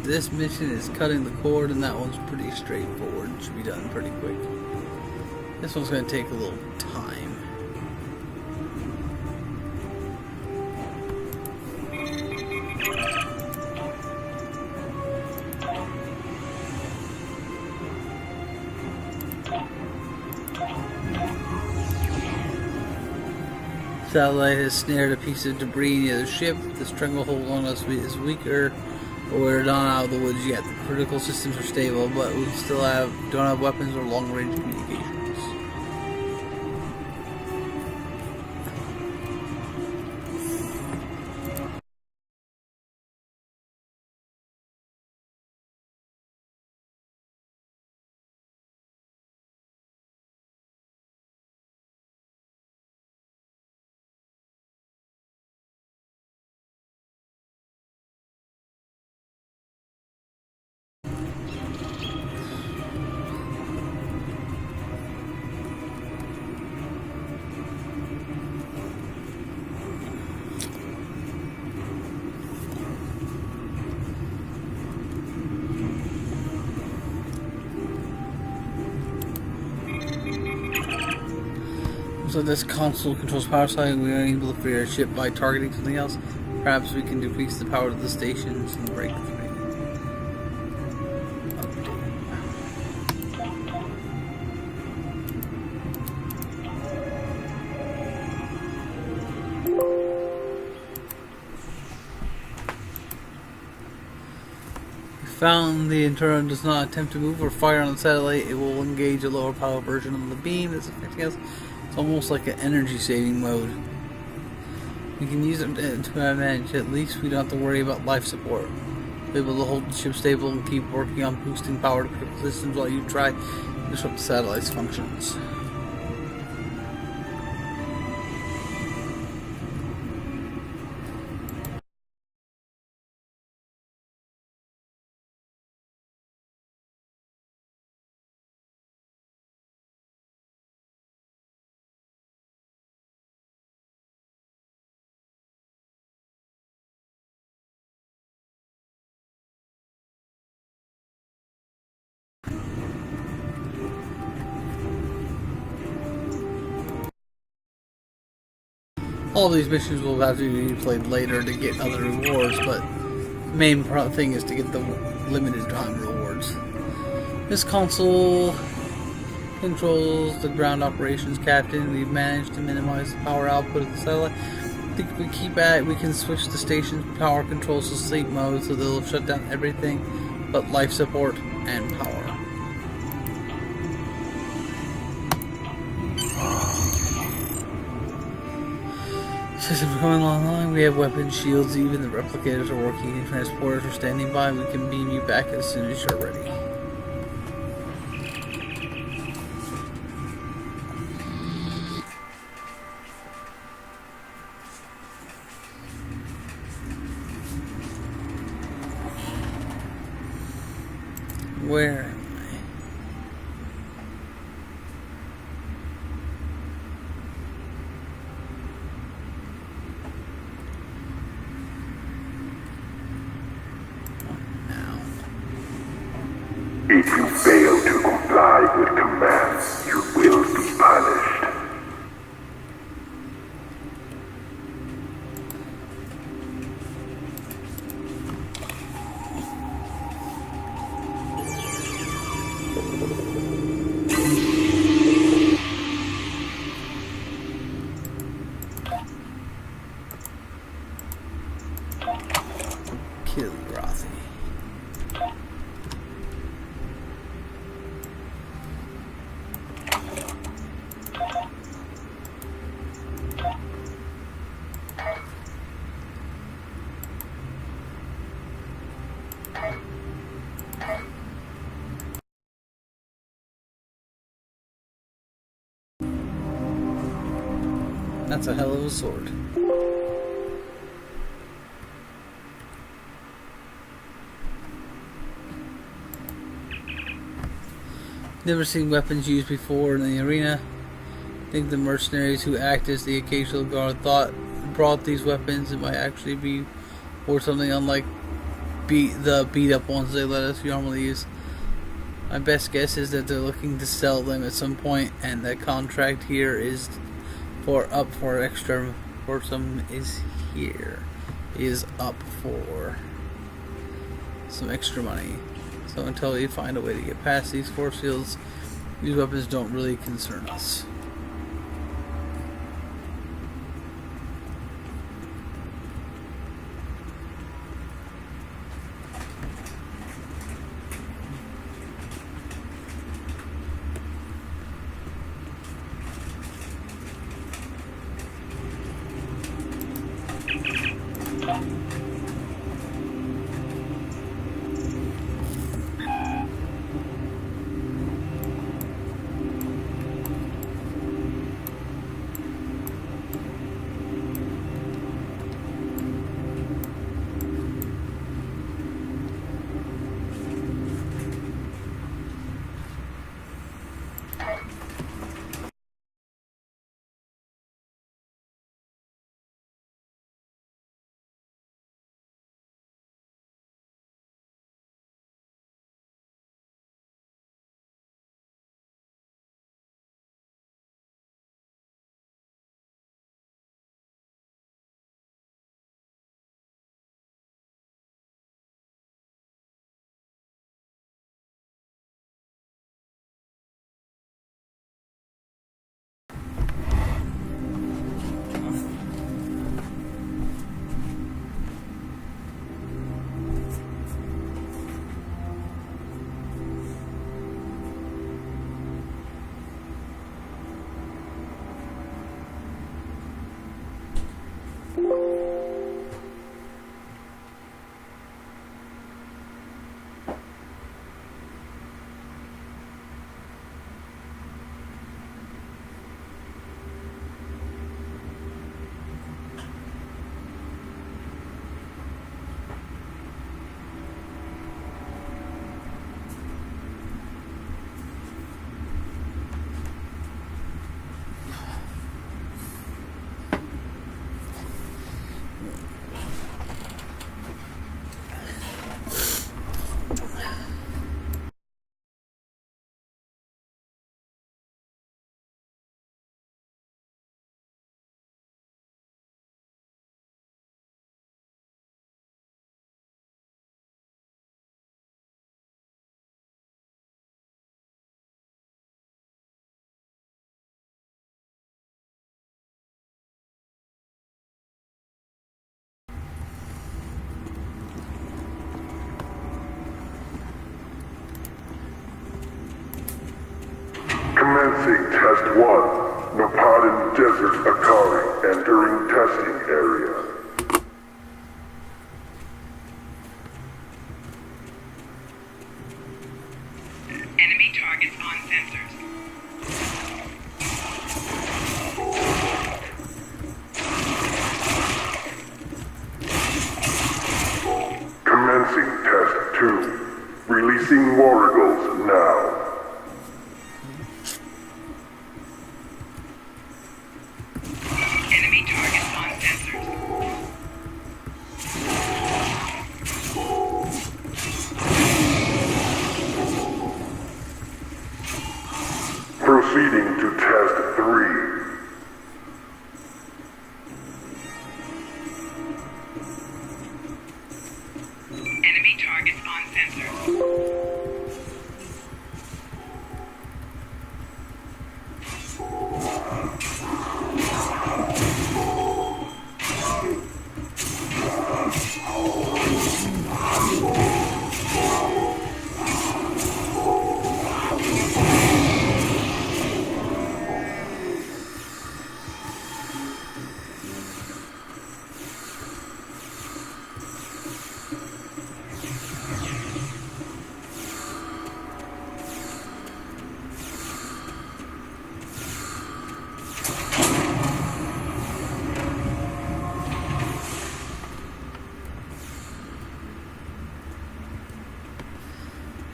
Speaker 1: This mission is cutting the cord, and that one's pretty straightforward. It should be done pretty quick. This one's going to take a little time. Satellite has snared a piece of debris near the ship. The stranglehold on us is weaker. But we're not out of the woods yet. The critical systems are stable, but we still don't have weapons or long-range communications. So this console controls power supply. We are able to free our ship by targeting something else. Perhaps we can decrease the power of the stations and break free. Found the internal does not attempt to move or fire on the satellite. It will engage a lower power version of the beam that's affecting us. It's almost like an energy saving mode. We can use it to our advantage. At least we don't have to worry about life support. We're able to hold the ship stable and keep working on boosting power to critical systems while you try to disrupt the satellite's functions. All these missions will have to be played later to get other rewards, but the main thing is to get the limited time rewards. This console controls the ground operations captain. We've managed to minimize the power output of the satellite. I think if we keep at it, we can switch the station's power controls to sleep mode, so they'll shut down everything but life support and power. Systems coming along. We have weapons, shields, even the replicators are working and transporters are standing by. We can beam you back as soon as you're ready. Where am I?
Speaker 9: If you fail to comply with commands, you will be punished.
Speaker 1: Kill Grothy. That's a hell of a sword. Never seen weapons used before in the arena. I think the mercenaries who act as the occasional guard brought these weapons. It might actually be or something unlike the beat up ones they let us normally use. My best guess is that they're looking to sell them at some point, and the contract here is up for some extra money. So until we find a way to get past these force fields, these weapons don't really concern us.
Speaker 9: Commencing test 1. Nopadan Desert Akari entering testing area.
Speaker 4: Enemy targets on sensors.
Speaker 9: Commencing test 2. Releasing Warrigals now.
Speaker 4: Enemy targets on sensors.
Speaker 9: Proceeding to test 3.
Speaker 4: Enemy targets on sensors.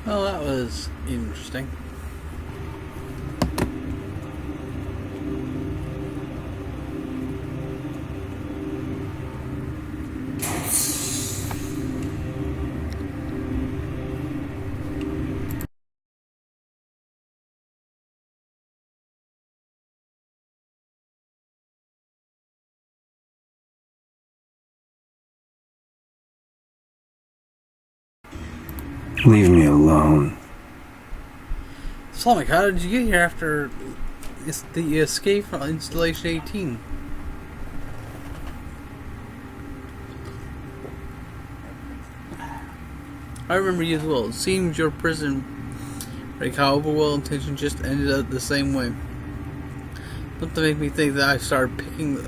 Speaker 1: Well, that was interesting.
Speaker 10: Leave me alone.
Speaker 1: Sonic, how did you get here after the escape from Installation 18? I remember you as well. It seems your prison break, however well intentioned, just ended up the same way. Not to make me think that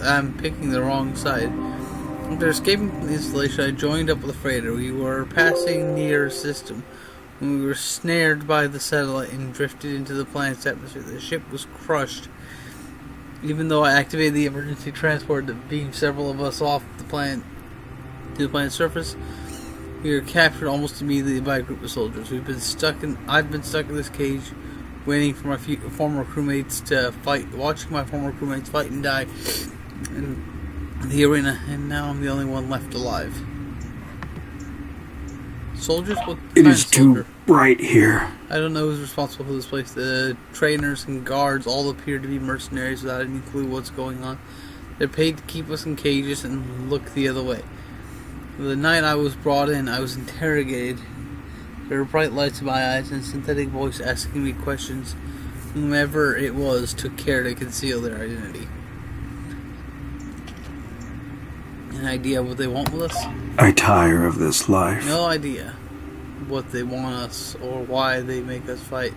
Speaker 1: I'm picking the wrong side. After escaping from the installation, I joined up with the freighter. We were passing near a system when we were snared by the satellite and drifted into the planet's atmosphere. The ship was crushed. Even though I activated the emergency transport to beam several of us off the planet to the planet's surface, we were captured almost immediately by a group of soldiers. I've been stuck in this cage, waiting for my former crewmates to fight, watching my former crewmates fight and die in the arena, and now I'm the only one left alive. Soldiers? What
Speaker 10: It
Speaker 1: kind
Speaker 10: is
Speaker 1: of
Speaker 10: too
Speaker 1: soldier?
Speaker 10: bright here.
Speaker 1: I don't know who's responsible for this place. The trainers and guards all appear to be mercenaries without any clue what's going on. They're paid to keep us in cages and look the other way. The night I was brought in, I was interrogated. There were bright lights in my eyes and a synthetic voice asking me questions. Whomever it was took care to conceal their identity. An idea what they want with us?
Speaker 10: I tire of this life.
Speaker 1: No idea what they want us or why they make us fight.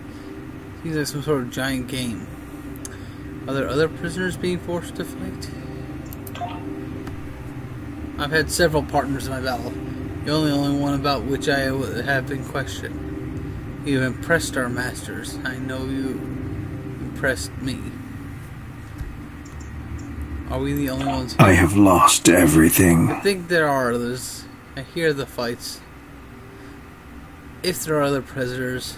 Speaker 1: Seems like some sort of giant game. Are there other prisoners being forced to fight? I've had several partners in my battle. You're the only one about which I have been questioned. You have impressed our masters. I know you impressed me. Are we the only ones here?
Speaker 10: I have lost everything.
Speaker 1: I think there are others. I hear the fights. If there are other prisoners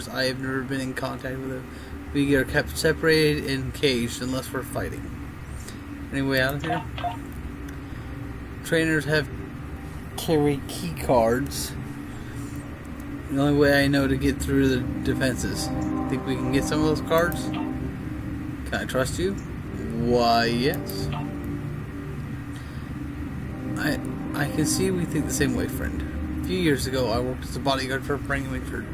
Speaker 1: I have never been in contact with them. We are kept separated and caged unless we're fighting. Any way out of here? Trainers carry key cards. The only way I know to get through the defenses. Think we can get some of those cards? Can I trust you? Why, yes. I can see we think the same way, friend. A few years ago, I worked as a bodyguard for Frank Winkford,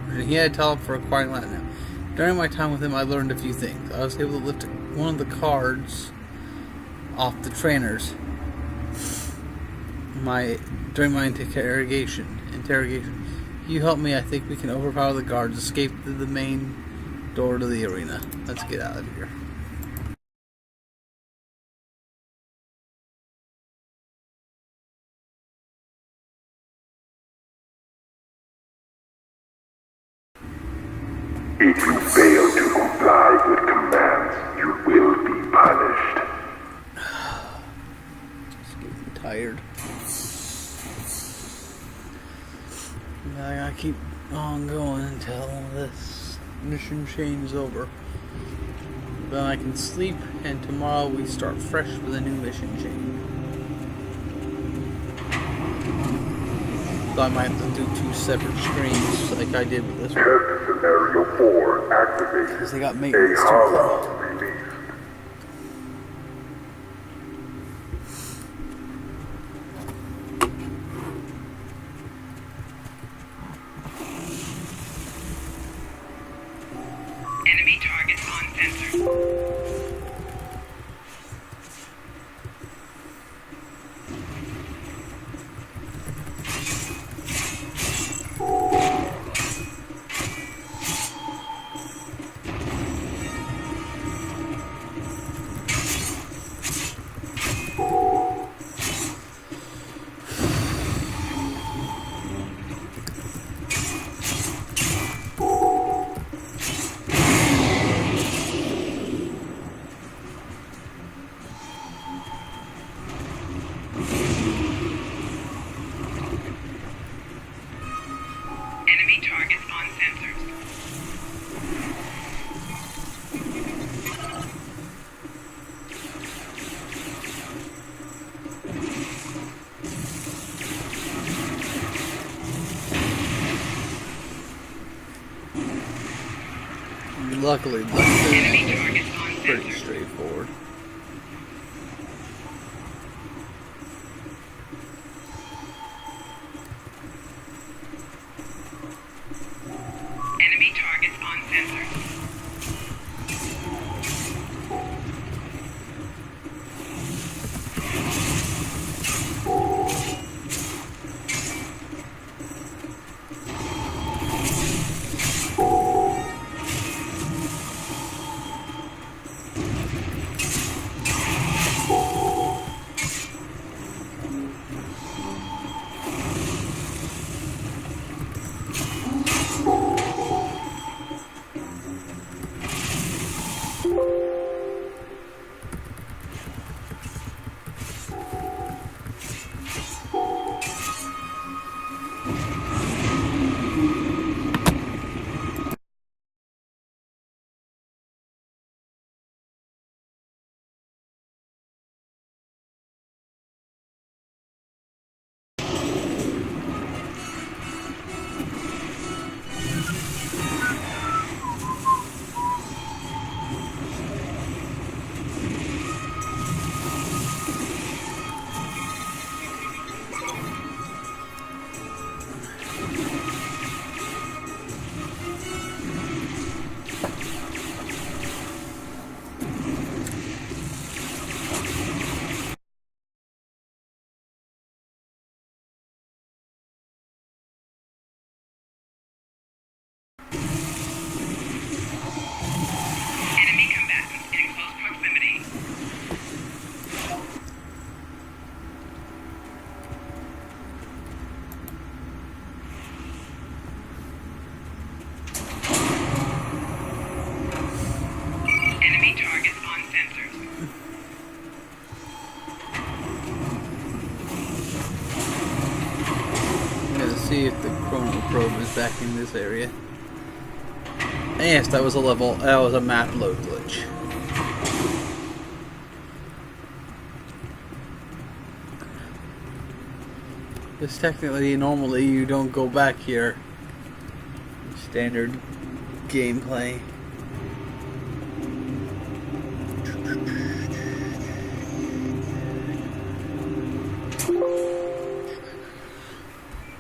Speaker 1: and he had talent for acquiring land now. During my time with him, I learned a few things. I was able to lift one of the cards off the trainers during my interrogation. If you help me, I think we can overpower the guards, escape through the main door to the arena. Let's get out of here.
Speaker 9: If you fail to comply with commands, you will be punished.
Speaker 1: Just getting tired. I gotta keep on going until this mission chain is over. Then I can sleep, and tomorrow we start fresh with a new mission chain. So I might have to do 2 separate streams like I did with this one.
Speaker 9: Test scenario 4 activated.
Speaker 1: Because they got
Speaker 9: A
Speaker 1: maintenance too.
Speaker 9: hollow released.
Speaker 4: Enemy target on sensor. Enemy targets on sensors.
Speaker 1: Luckily, this
Speaker 4: Enemy
Speaker 1: is
Speaker 4: targets on
Speaker 1: pretty
Speaker 4: sensors.
Speaker 1: straightforward.
Speaker 4: Enemy targets on sensors. Enemy combatants in close proximity. Enemy targets on sensors.
Speaker 1: I'm gonna see if the chrono probe is back in this area. And yes, that was a map load glitch. Because technically, normally you don't go back here. Standard gameplay.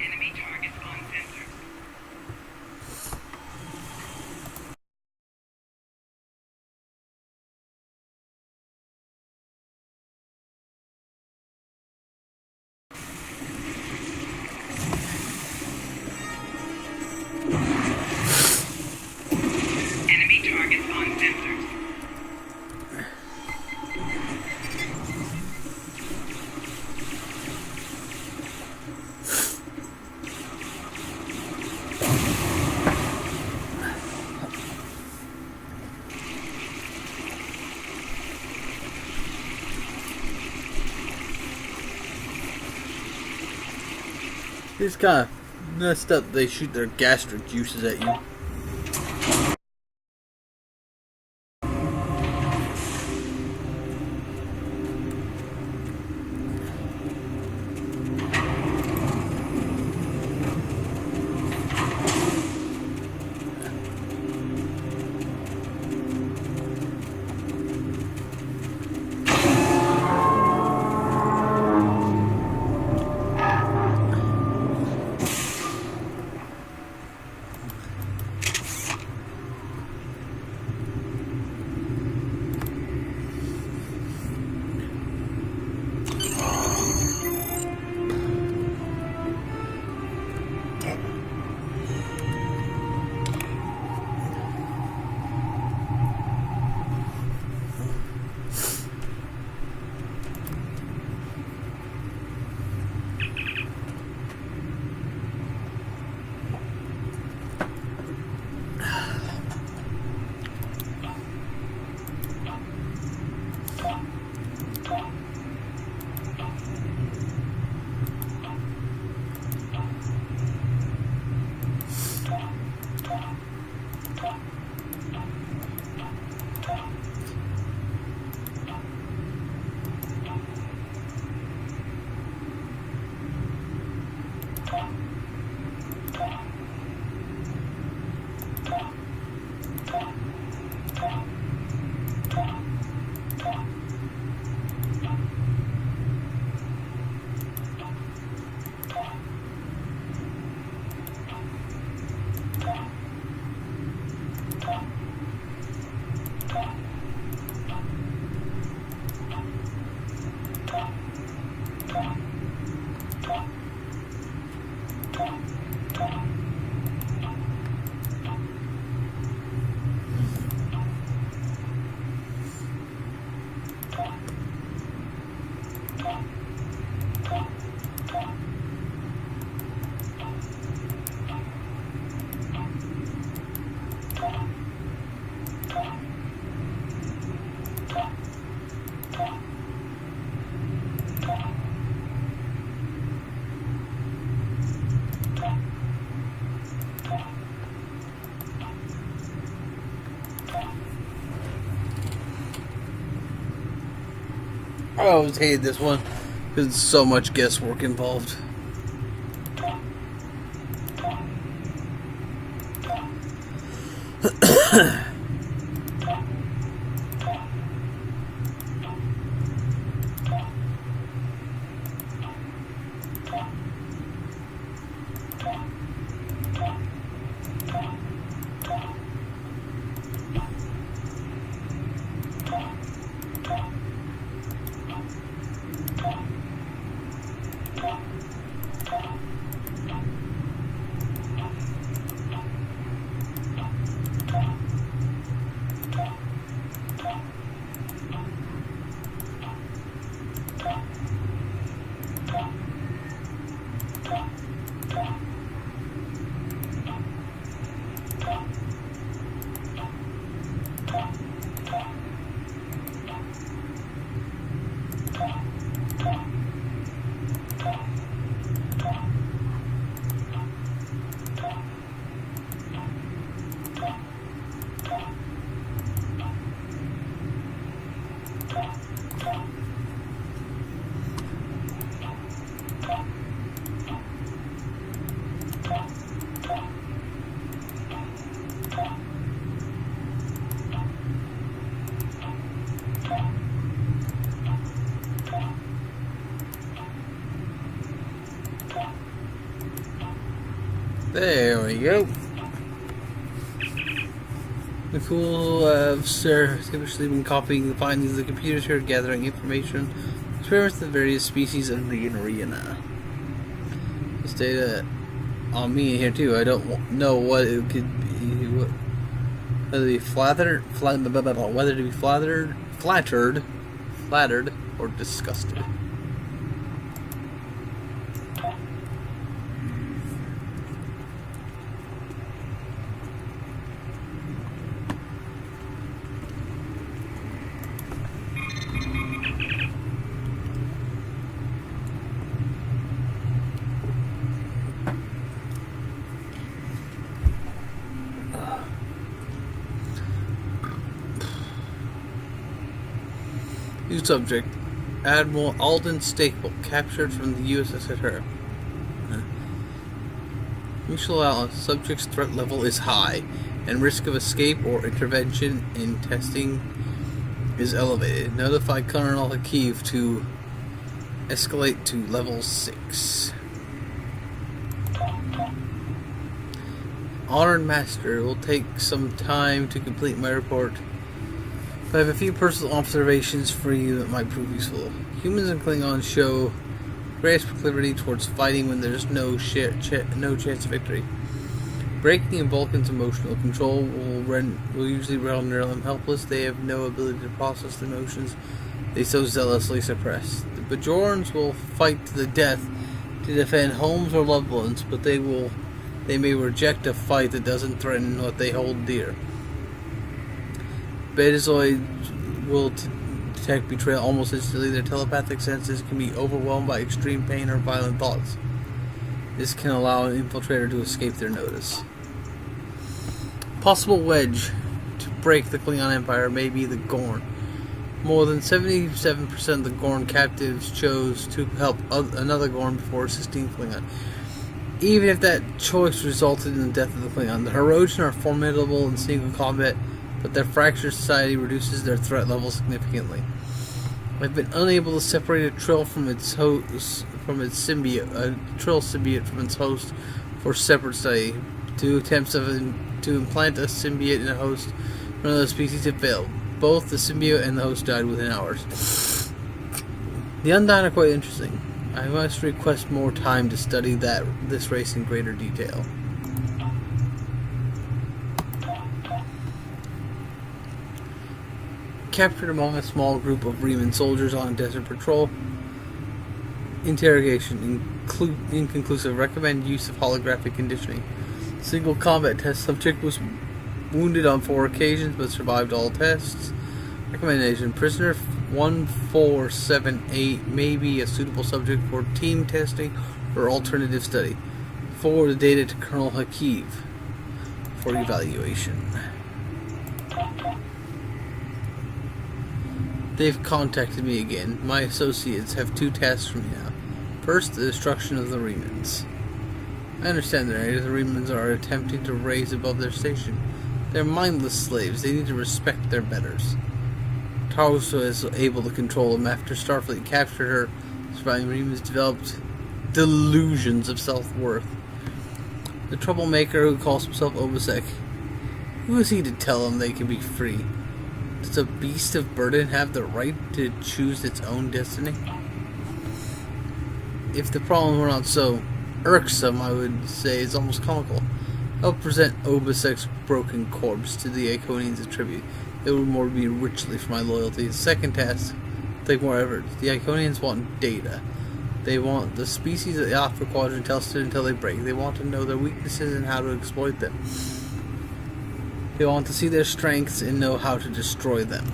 Speaker 4: Enemy targets on sensors.
Speaker 1: It's kind of messed up. They shoot their gastric juices at you. I always hated this one because there's so much guesswork involved. There we go. The cool Sir Savagely been copying the findings of the computers here, gathering information, experiments of the various species in the arena. This data on me here too. I don't know what it could be. Whether to be flattered, or disgusted. New subject, Admiral Alden Staple, captured from the USS Hatera. Mutual Allen, subject's threat level is high, and risk of escape or intervention in testing is elevated. Notify Colonel Hakeev to escalate to level 6. Honored Master, it will take some time to complete my report, but I have a few personal observations for you that might prove useful. Humans and Klingons show greatest proclivity towards fighting when there's no chance of victory. Breaking in Vulcan's emotional control will usually render them helpless. They have no ability to process the emotions they so zealously suppress. The Bajorans will fight to the death to defend homes or loved ones, but they may reject a fight that doesn't threaten what they hold dear. Betazoids will detect betrayal almost instantly. Their telepathic senses can be overwhelmed by extreme pain or violent thoughts. This can allow an infiltrator to escape their notice. Possible wedge to break the Klingon Empire may be the Gorn. More than 77% of the Gorn captives chose to help another Gorn before assisting Klingon. Even if that choice resulted in the death of the Klingon, the Hirogen are formidable in single combat, but their fractured society reduces their threat level significantly. I've been unable to separate a Trill from its host, Trill symbiote from its host for separate study. 2 attempts to implant a symbiote in a host from another species have failed. Both the symbiote and the host died within hours. The Undyne are quite interesting. I must request more time to study this race in greater detail. Captured among a small group of Reman soldiers on a desert patrol. Interrogation inconclusive. Recommend use of holographic conditioning. Single combat test. Subject was wounded on 4 occasions but survived all tests. Recommendation: prisoner 1478 may be a suitable subject for team testing or alternative study. Forward the data to Colonel Hakeev for evaluation. They've contacted me again. My associates have 2 tasks for me now. First, the destruction of the Remans. I understand the Remans are attempting to raise above their station. They're mindless slaves. They need to respect their betters. Taurus was able to control them after Starfleet captured her. Surviving Remans developed delusions of self-worth. The troublemaker who calls himself Obasek. Who is he to tell them they can be free? Does a beast of burden have the right to choose its own destiny? If the problem were not so irksome, I would say it's almost comical. I'll present Obasek's broken corpse to the Iconians as tribute. It would more be richly for my loyalty. The second task, take more effort. The Iconians want data. They want the species of the Alpha Quadrant tested until they break. They want to know their weaknesses and how to exploit them. They want to see their strengths and know how to destroy them.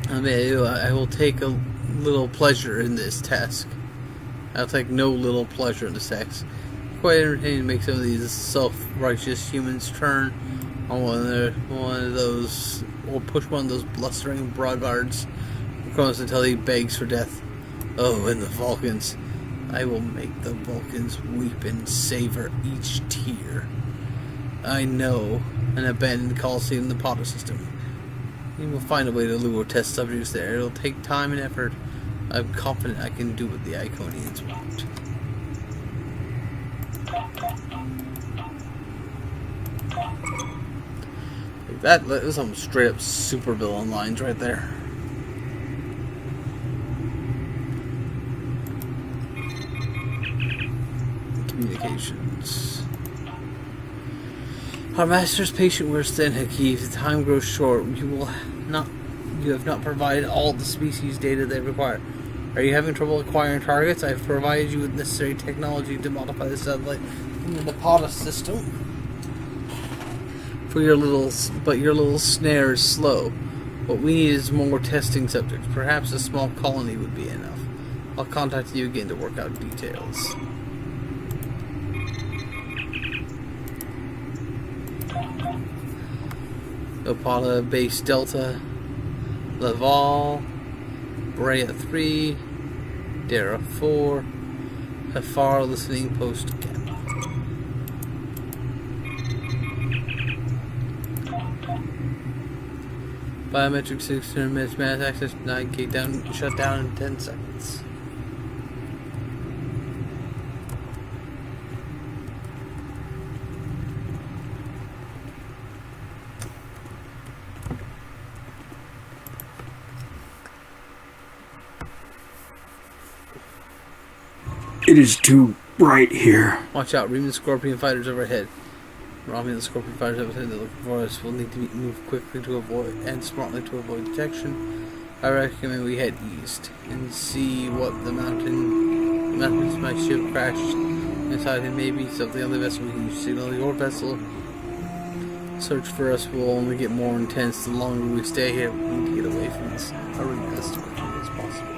Speaker 1: I will take a little pleasure in this task. I'll take no little pleasure in this task. Quite entertaining to make some of these self-righteous humans turn on one of those, or push one of those blustering braggarts across until he begs for death. Oh, and the Vulcans. I will make the Vulcans weep and savor each tear. I know an abandoned Coliseum in the Potter system. We will find a way to lure test subjects there. It'll take time and effort. I'm confident I can do what the Iconians want. There's some straight up supervillain lines right there. Communications. Our master's patient worse than Hakeev. The time grows short. You have not provided all the species data they require. Are you having trouble acquiring targets? I have provided you with necessary technology to modify the satellite into the Potter system. Your little snare is slow. What we need is more testing subjects. Perhaps a small colony would be enough. I'll contact you again to work out details. Opala Base Delta. Laval, Brea 3, Dara 4, Hafar listening post cap. Biometric 600 minutes, mass access 9 gate down, shut down in 10 seconds.
Speaker 10: It is too bright here.
Speaker 1: Watch out, Reman Scorpion fighters overhead. Romulan Scorpion fighters overhead, they're looking for us. We'll need to move quickly to avoid and smartly to avoid detection. I recommend we head east and see what the mountains might ship crashed inside, and maybe something on the vessel we can use to signal your vessel. Search for us will only get more intense the longer we stay here. We need to get away from this arena as quickly as possible.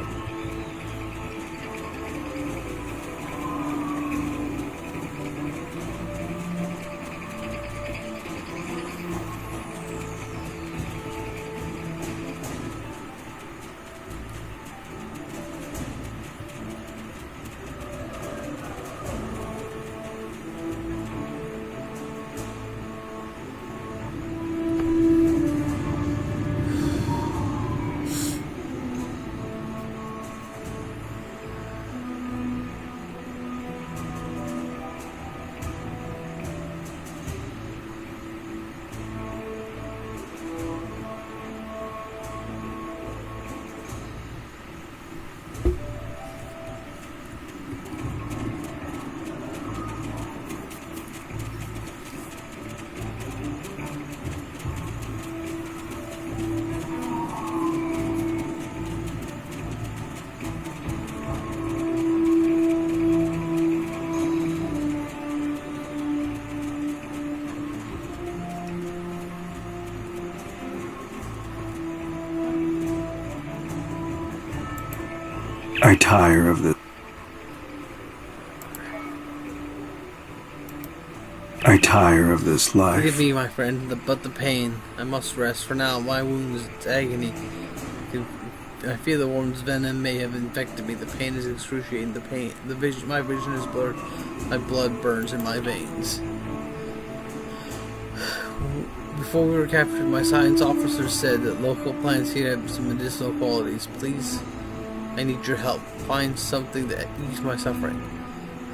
Speaker 10: I tire of this. I tire of this life.
Speaker 1: Forgive me, my friend, but the pain. I must rest. For now, my wound is agony. I fear the worm's venom may have infected me. The pain is excruciating. My vision is blurred. My blood burns in my veins. Before we were captured, my science officer said that local plants here have some medicinal qualities. Please, I need your help. Find something to ease my suffering.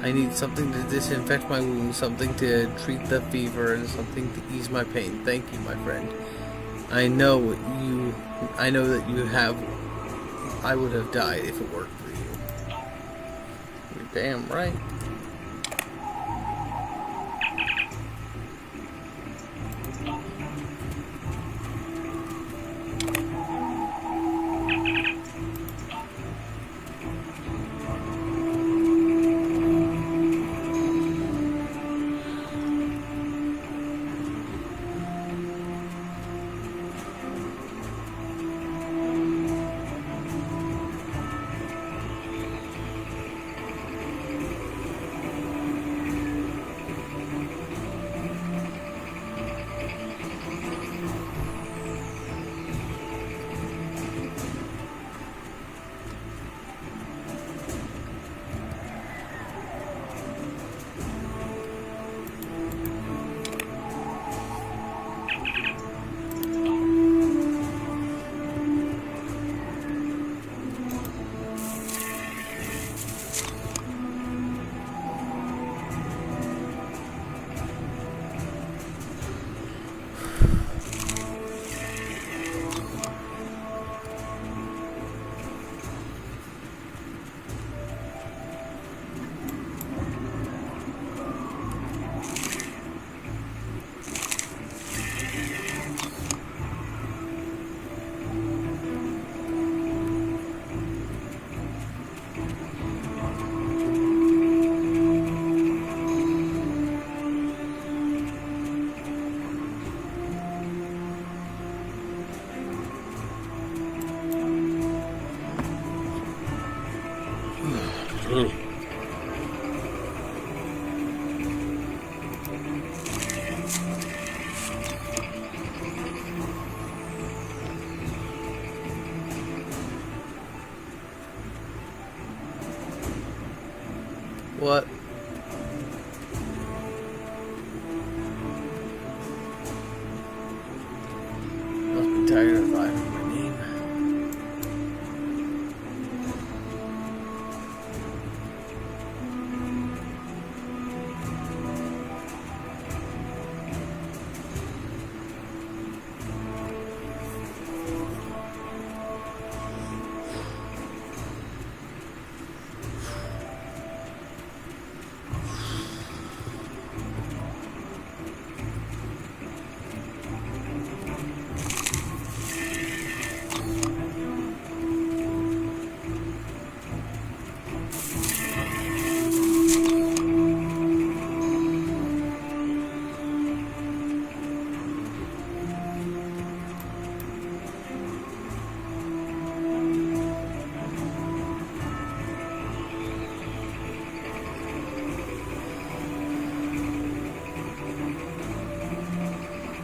Speaker 1: I need something to disinfect my wounds, something to treat the fever, and something to ease my pain. Thank you, my friend. I know that you have. I would have died if it weren't for you. You're damn right. What? Must be tired of laughing my name.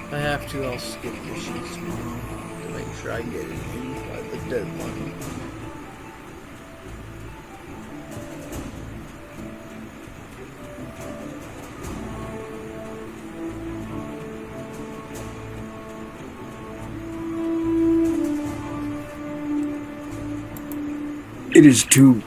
Speaker 1: If I have to, I'll skip missions tomorrow to make sure I get it in by the deadline.
Speaker 10: It is too...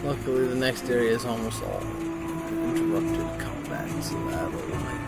Speaker 1: Luckily, the next area is almost all interrupted combat, so that'll make my life.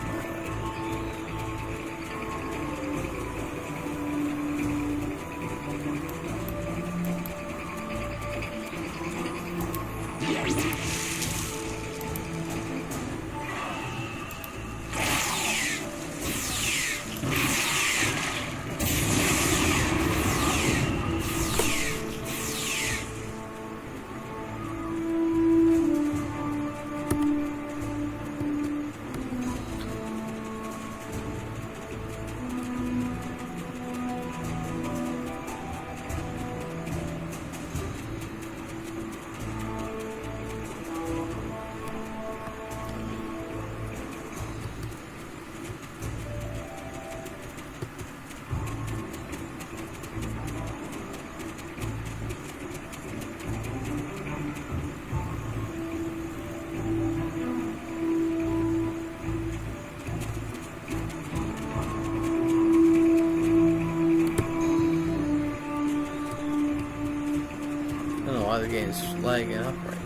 Speaker 1: I don't know why the game's lagging up right now.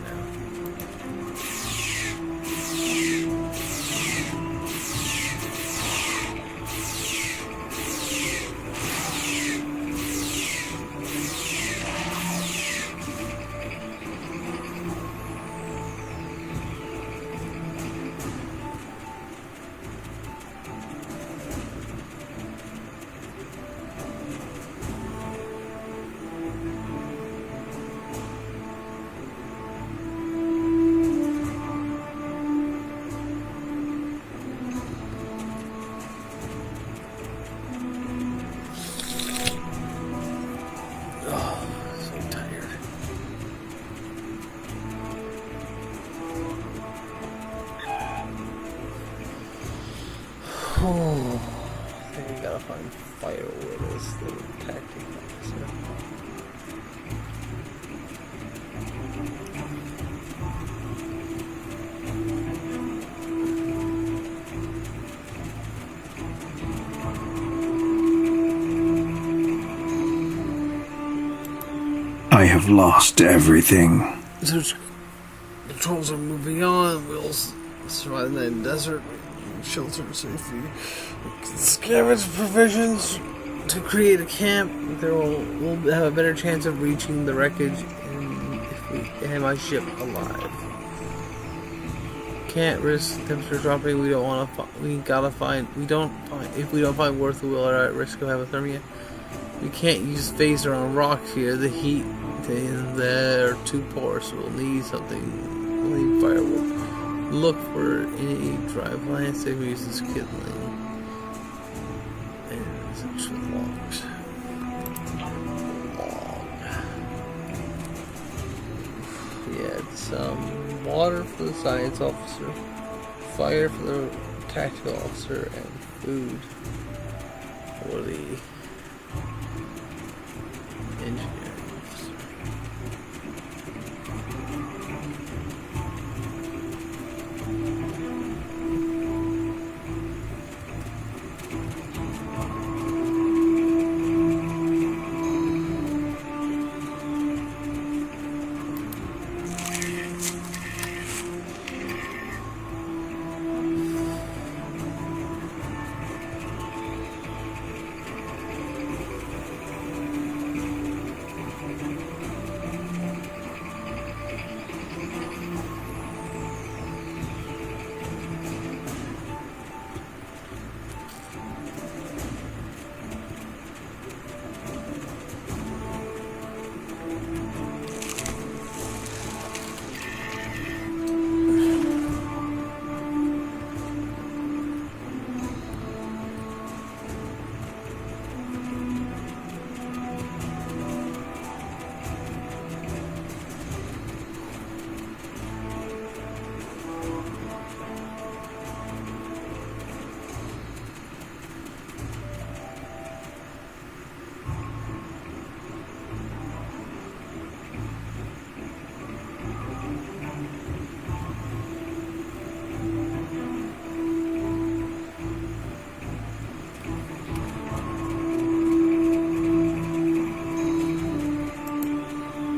Speaker 1: Oh, I think I gotta find firewood as the tactic officer.
Speaker 10: I have lost everything.
Speaker 1: Search patrols are moving on. We'll survive the desert. Shelter safely. Scavenge provisions to create a camp. We'll have a better chance of reaching the wreckage if we have my ship alive. can't risk temperature dropping. We don't want to. We gotta find. If we don't find worth, we are at risk of hypothermia. We can't use phaser on rocks here. The heat in there are too poor, so we'll need something. We'll need firewood. Look for any dry plants. They use this kindling and essential logs. Some water for the science officer, fire for the tactical officer, and food for the engineering officer.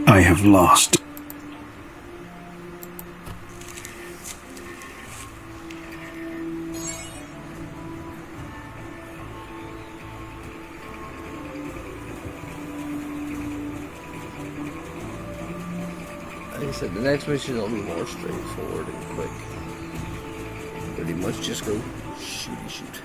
Speaker 10: I have lost.
Speaker 1: Like I said, the next mission will be more straightforward and quick. Pretty much just go shooty shoot.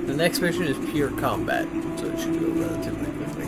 Speaker 1: The next mission is pure combat, so it should go relatively quickly.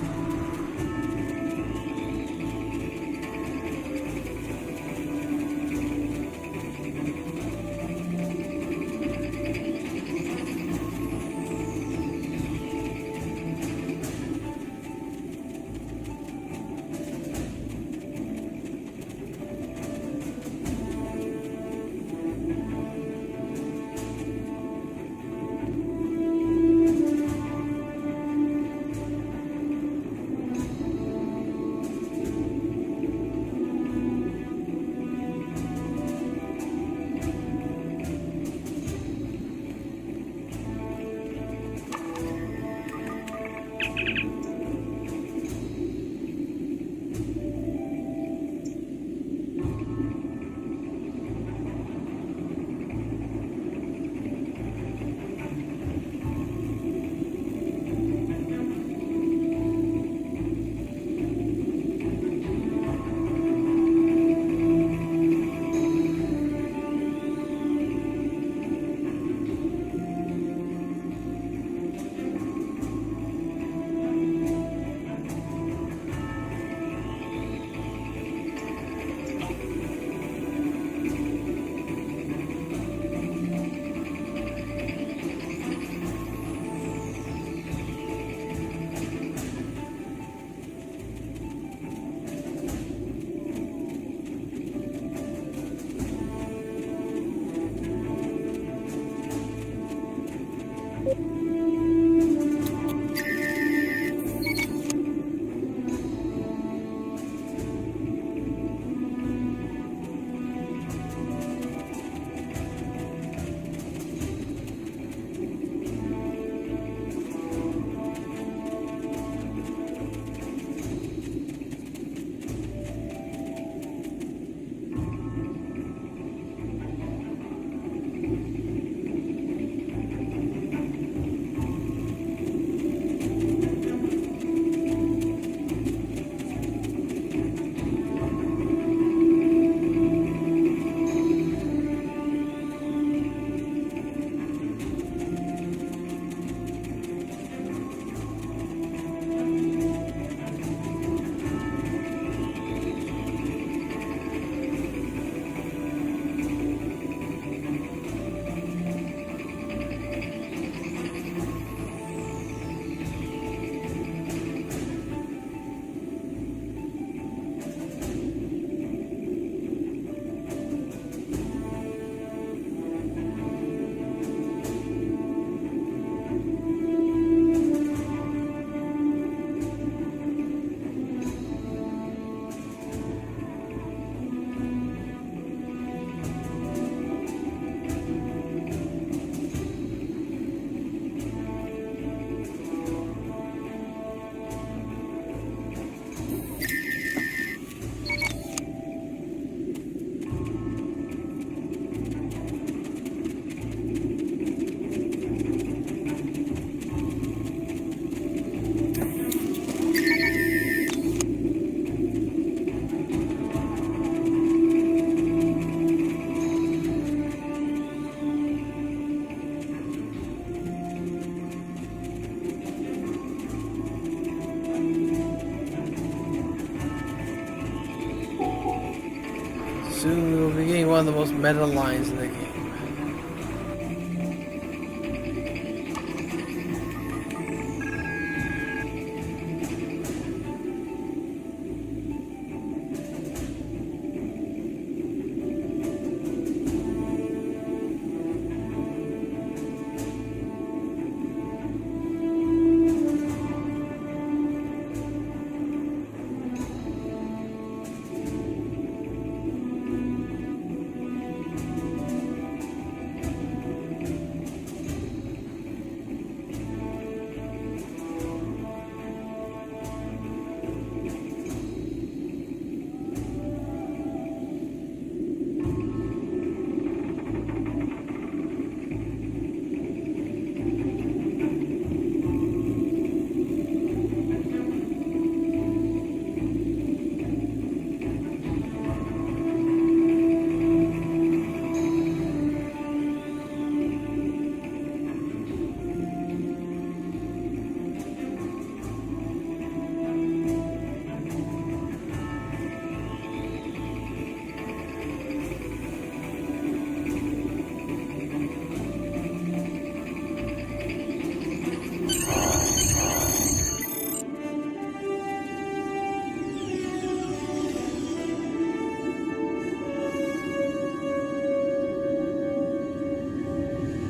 Speaker 1: Soon we will be getting one of the most meta lines in the game.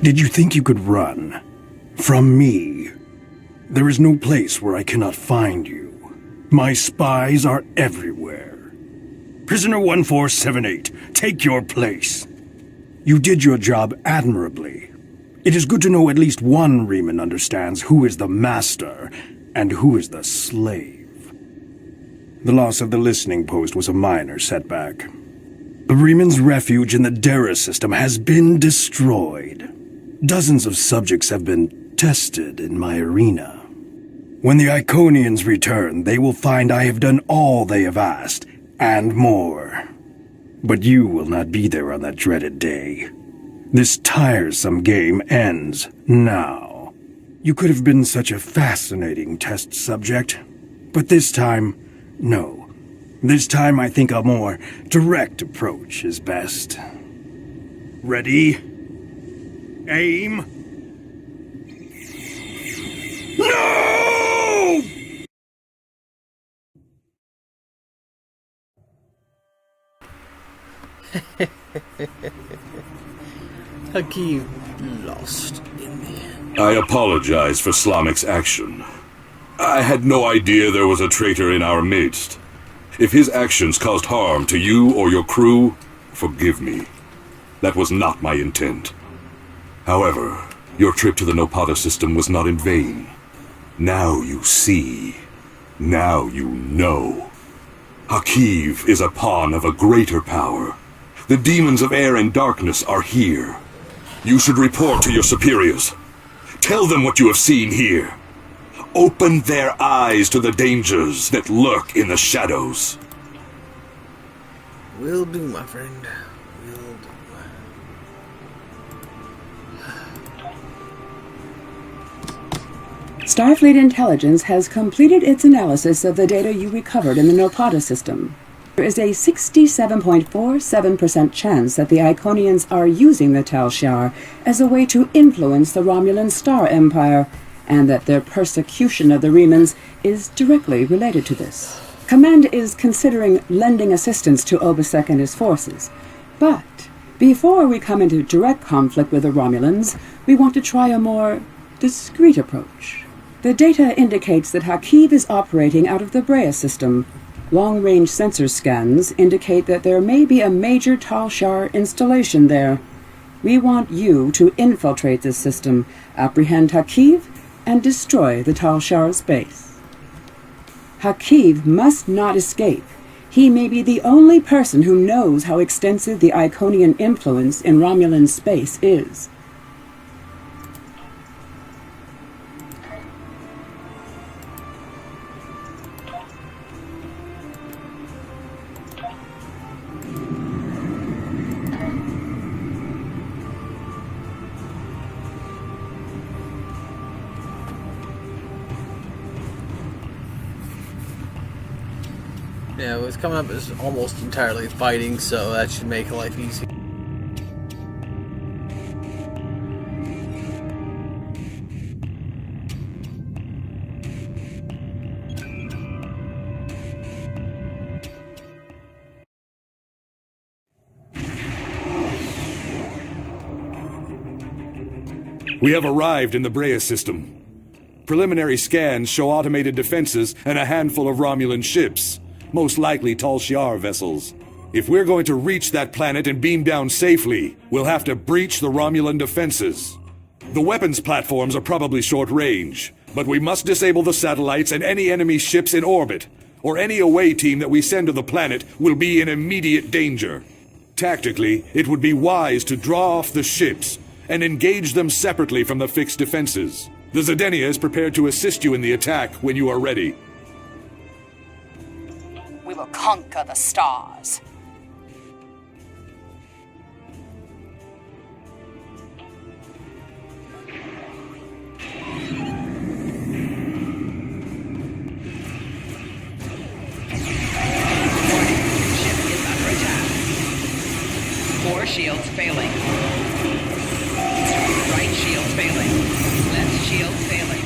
Speaker 10: Did you think you could run? From me? There is no place where I cannot find you. My spies are everywhere. Prisoner 1478, take your place. You did your job admirably. It is good to know at least one Riemann understands who is the master and who is the slave. The loss of the listening post was a minor setback. The Riemann's refuge in the Dera system has been destroyed. Dozens of subjects have been tested in my arena. When the Iconians return, they will find I have done all they have asked, and more. But you will not be there on that dreaded day. This tiresome game ends now. You could have been such a fascinating test subject. But this time, no. This time I think a more direct approach is best. Ready? Aim. No!
Speaker 1: Hakeem lost in the end.
Speaker 7: I apologize for Slamic's action. I had no idea there was a traitor in our midst. If his actions caused harm to you or your crew, forgive me. That was not my intent. However, your trip to the Nopata system was not in vain. Now you see. Now you know. Hakiv is a pawn of a greater power. The demons of air and darkness are here. You should report to your superiors. Tell them what you have seen here. Open their eyes to the dangers that lurk in the shadows.
Speaker 1: Will do, my friend. Will do.
Speaker 5: Starfleet Intelligence has completed its analysis of the data you recovered in the Nopata system. There is a 67.47% chance that the Iconians are using the Tal Shiar as a way to influence the Romulan Star Empire, and that their persecution of the Remans is directly related to this. Command is considering lending assistance to Obasek and his forces. But before we come into direct conflict with the Romulans, we want to try a more discreet approach. The data indicates that Hakiv is operating out of the Brea system. Long-range sensor scans indicate that there may be a major Tal Shiar installation there. We want you to infiltrate this system, apprehend Hakiv, and destroy the Tal Shiar's base. Hakiv must not escape. He may be the only person who knows how extensive the Iconian influence in Romulan space is.
Speaker 1: Yeah, what's coming up is almost entirely fighting, so that should make life easy.
Speaker 11: We have arrived in the Brea system. Preliminary scans show automated defenses and a handful of Romulan ships, most likely Tal Shiar vessels. If we're going to reach that planet and beam down safely, we'll have to breach the Romulan defenses. The weapons platforms are probably short range, but we must disable the satellites and any enemy ships in orbit, or any away team that we send to the planet will be in immediate danger. Tactically, it would be wise to draw off the ships and engage them separately from the fixed defenses. The Zedenia is prepared to assist you in the attack when you are ready.
Speaker 12: We will conquer the stars.
Speaker 4: Ship is under attack. 4 shields failing. Right shield failing. Left shield failing.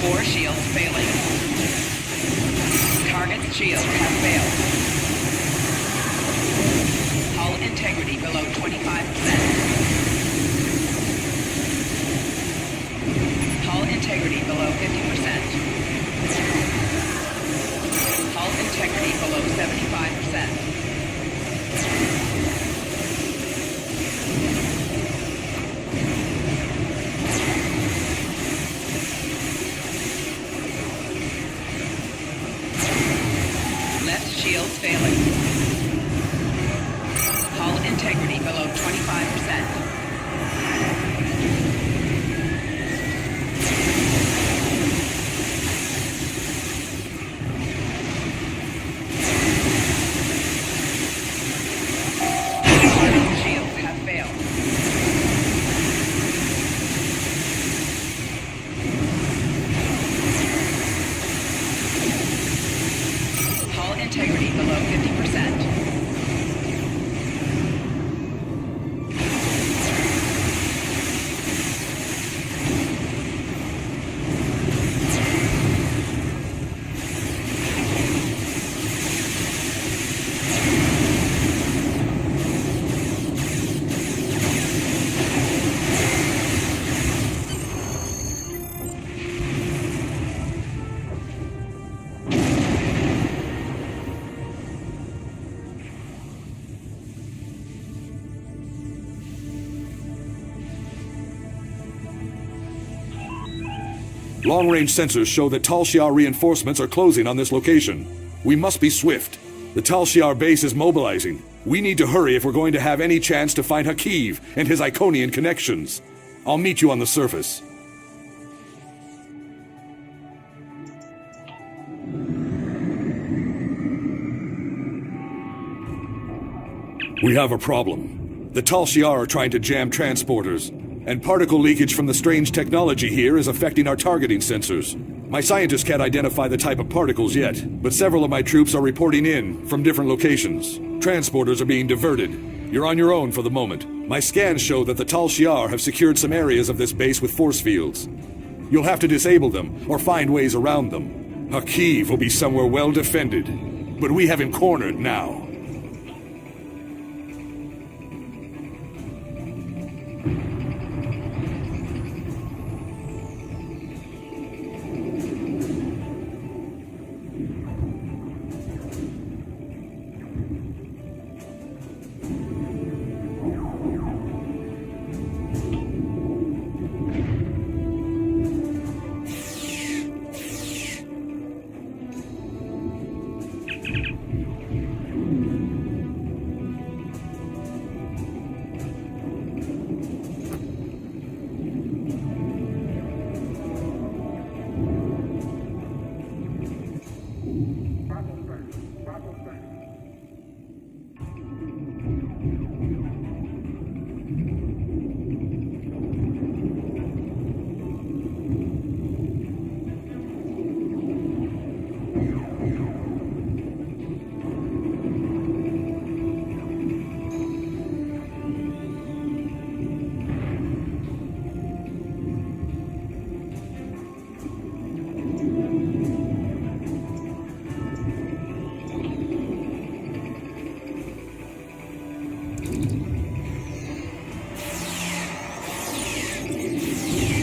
Speaker 4: Four shields failing. Target's shields have failed. Hull integrity below 25%. Hull integrity below 50%. Hull integrity below 75%. Left shield failing. Hull integrity below 25%. Shields have failed. Hull integrity below 50%.
Speaker 11: Long-range sensors show that Tal Shiar reinforcements are closing on this location. We must be swift. The Tal Shiar base is mobilizing. We need to hurry if we're going to have any chance to find Hakiv and his Iconian connections. I'll meet you on the surface. We have a problem. The Tal Shiar are trying to jam transporters, and particle leakage from the strange technology here is affecting our targeting sensors. My scientists can't identify the type of particles yet, but several of my troops are reporting in from different locations. Transporters are being diverted. You're on your own for the moment. My scans show that the Tal Shiar have secured some areas of this base with force fields. You'll have to disable them, or find ways around them. Hakiv will be somewhere well defended, but we have him cornered now.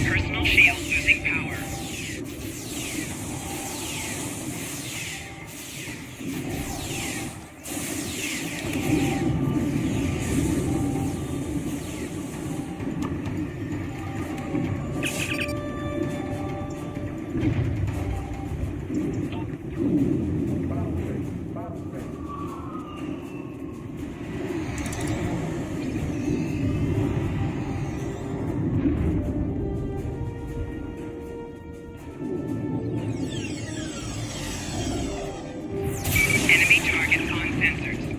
Speaker 4: Personal shield losing power. Enemy targets on sensors.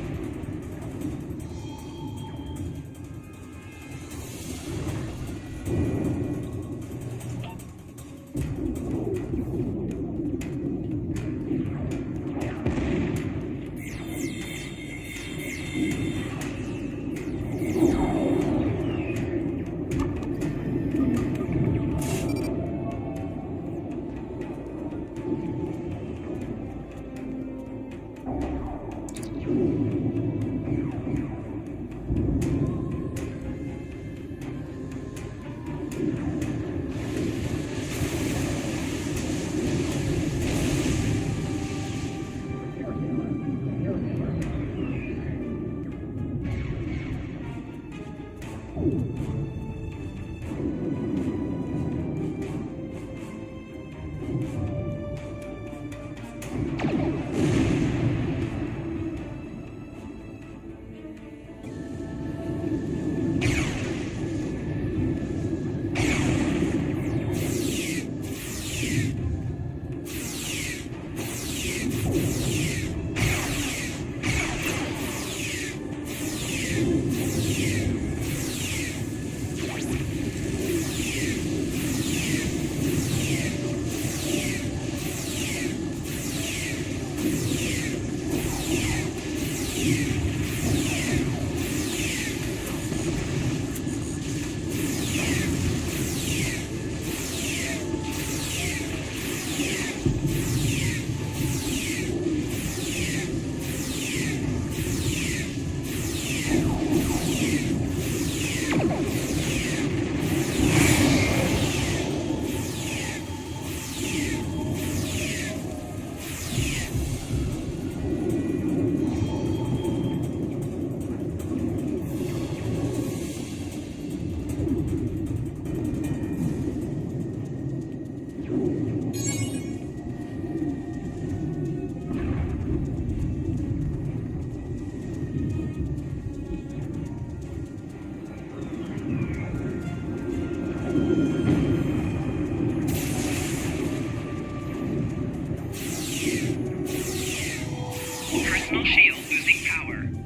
Speaker 4: Personal shield losing power.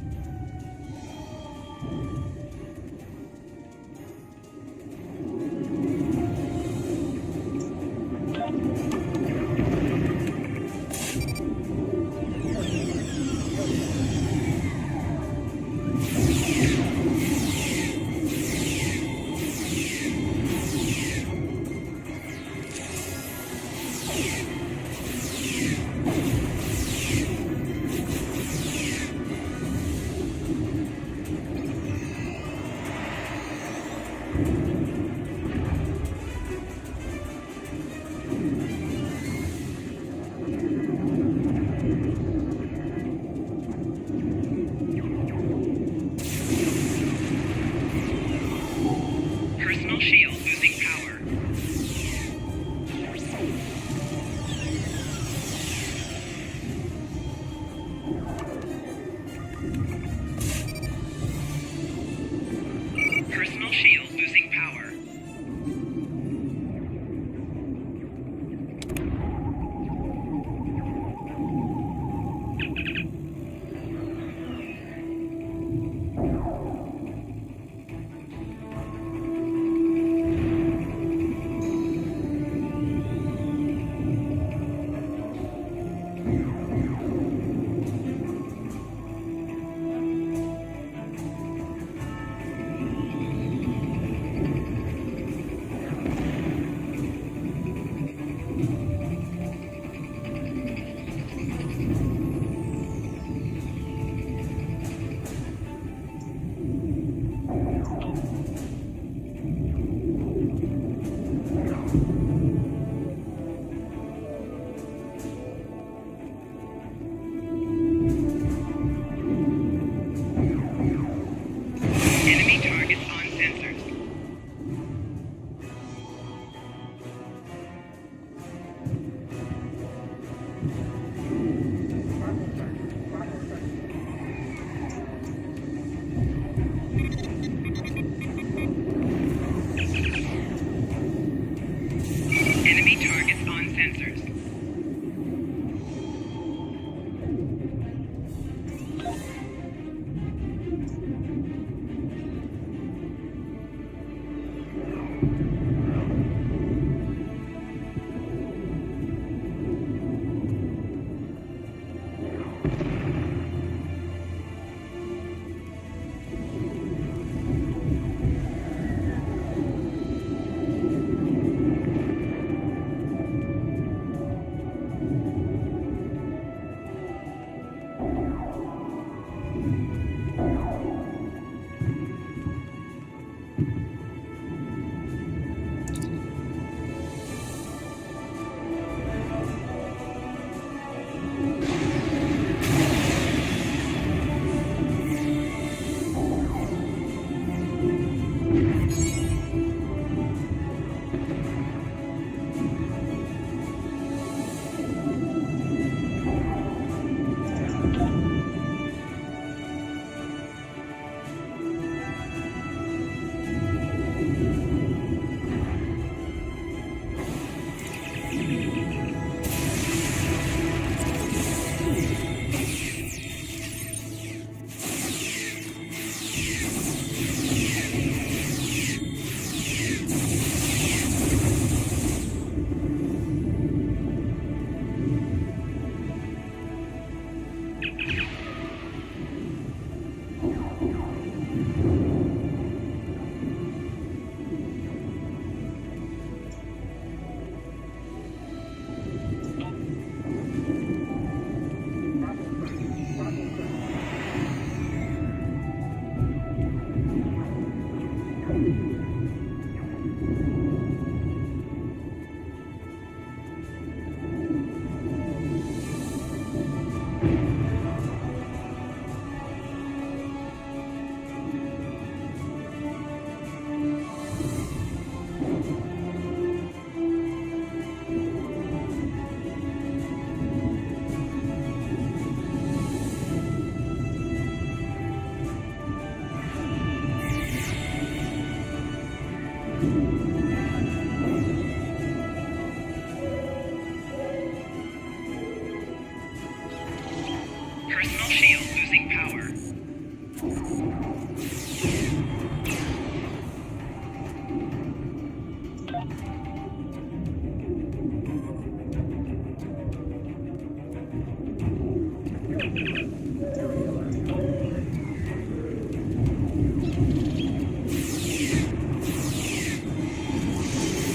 Speaker 4: Personal shield losing power.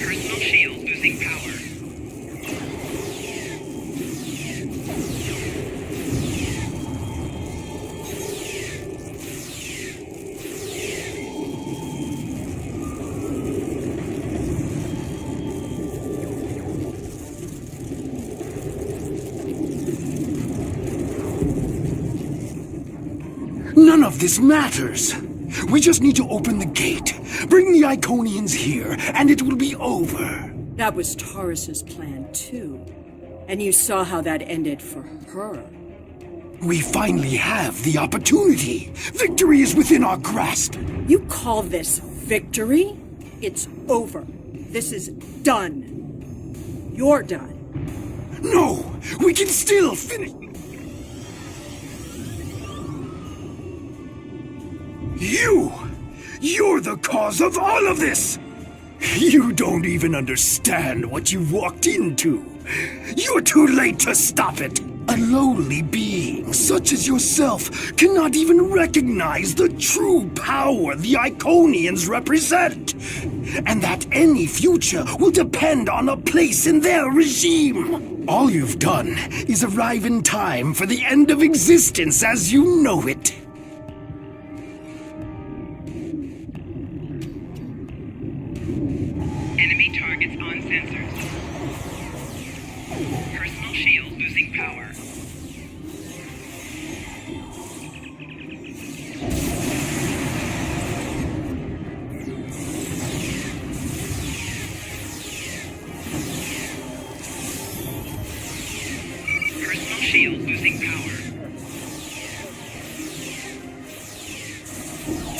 Speaker 4: Personal shield losing power.
Speaker 2: None of this matters. We just need to open the gate, bring the Iconians here, and it will be over.
Speaker 13: That was Taurus's plan, too. And you saw how that ended for her.
Speaker 2: We finally have the opportunity. Victory is within our grasp.
Speaker 13: You call this victory? It's over. This is done. You're done.
Speaker 2: No, we can still finish. You're the cause of all of this! You don't even understand what you walked into. You're too late to stop it. A lowly being such as yourself cannot even recognize the true power the Iconians represent. And that any future will depend on a place in their regime. All you've done is arrive in time for the end of existence as you know it.
Speaker 4: Enemy targets on sensors. Personal shield losing power. Personal shield losing power.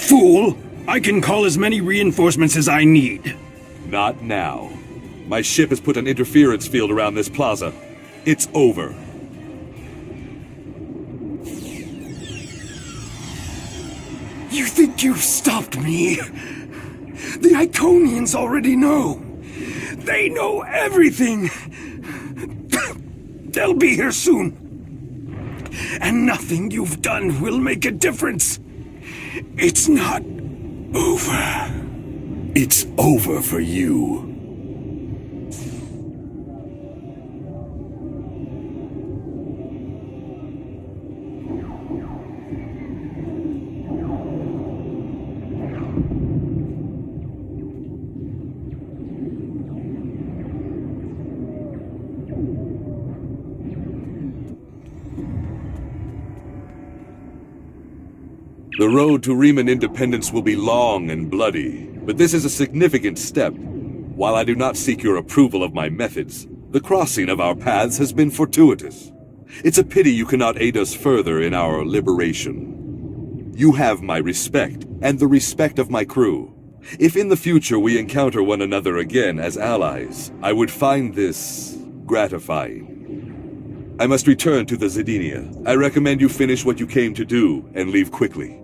Speaker 10: Fool! I can call as many reinforcements as I need.
Speaker 11: Not now. My ship has put an interference field around this plaza. It's over.
Speaker 2: You think you've stopped me? The Iconians already know. They know everything. They'll be here soon. And nothing you've done will make a difference. It's not over.
Speaker 10: It's over for you.
Speaker 11: The road to Riemann independence will be long and bloody, but this is a significant step. While I do not seek your approval of my methods, the crossing of our paths has been fortuitous. It's a pity you cannot aid us further in our liberation. You have my respect, and the respect of my crew. If in the future we encounter one another again as allies, I would find this gratifying. I must return to the Zedinia. I recommend you finish what you came to do and leave quickly.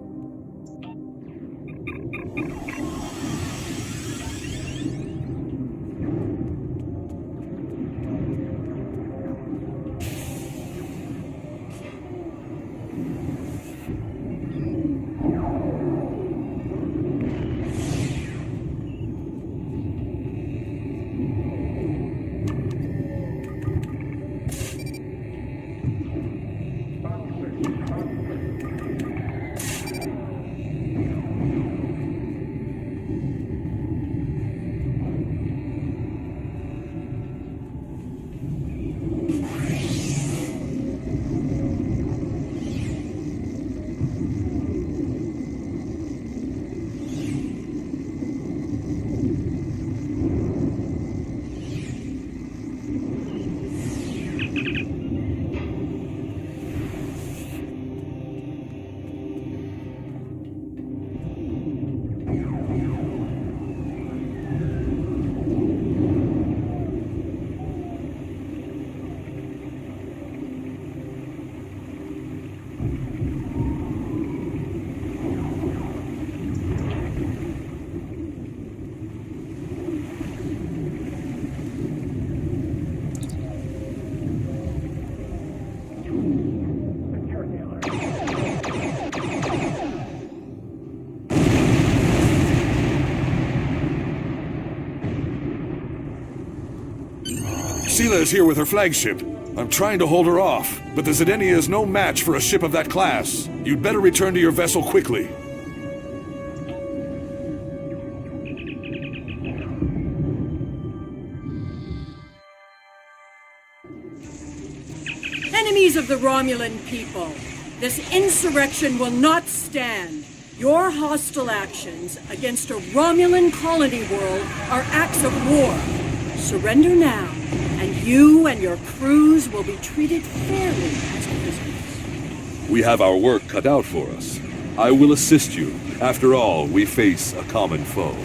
Speaker 11: Sela is here with her flagship. I'm trying to hold her off, but the Zedenia is no match for a ship of that class. You'd better return to your vessel quickly.
Speaker 13: Enemies of the Romulan people, this insurrection will not stand. Your hostile actions against a Romulan colony world are acts of war. Surrender now, and you and your crews will be treated fairly as prisoners.
Speaker 7: We have our work cut out for us. I will assist you. After all, we face a common foe.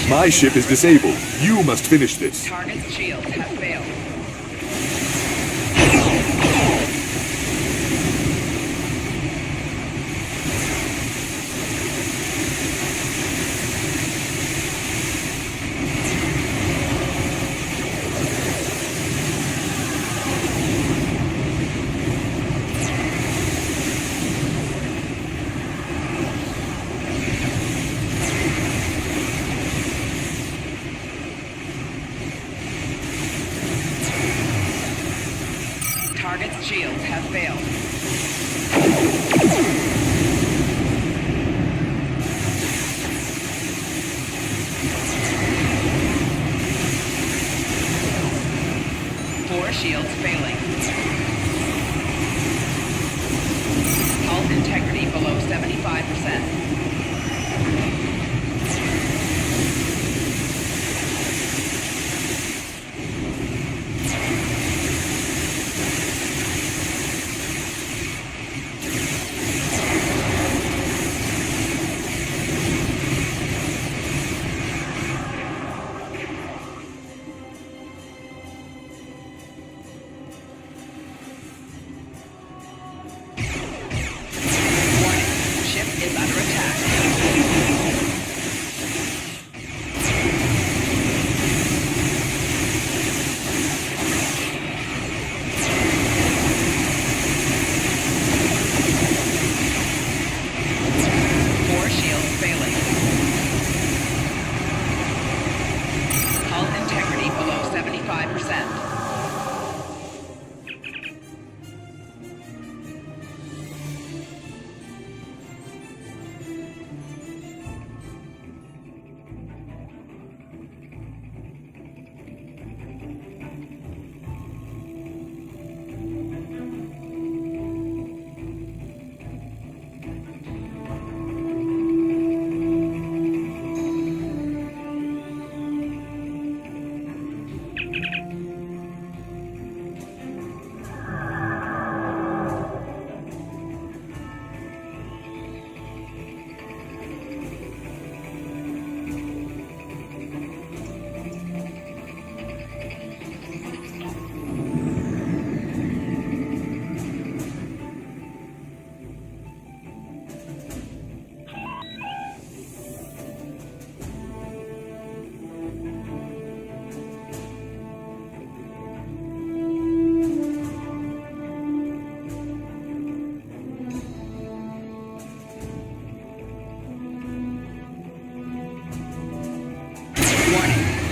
Speaker 7: My ship is disabled. You must finish this.
Speaker 4: Target's shields have failed. Target's shields have failed. Four shields failing. Hull integrity below 75%.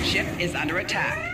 Speaker 4: Ship is under attack.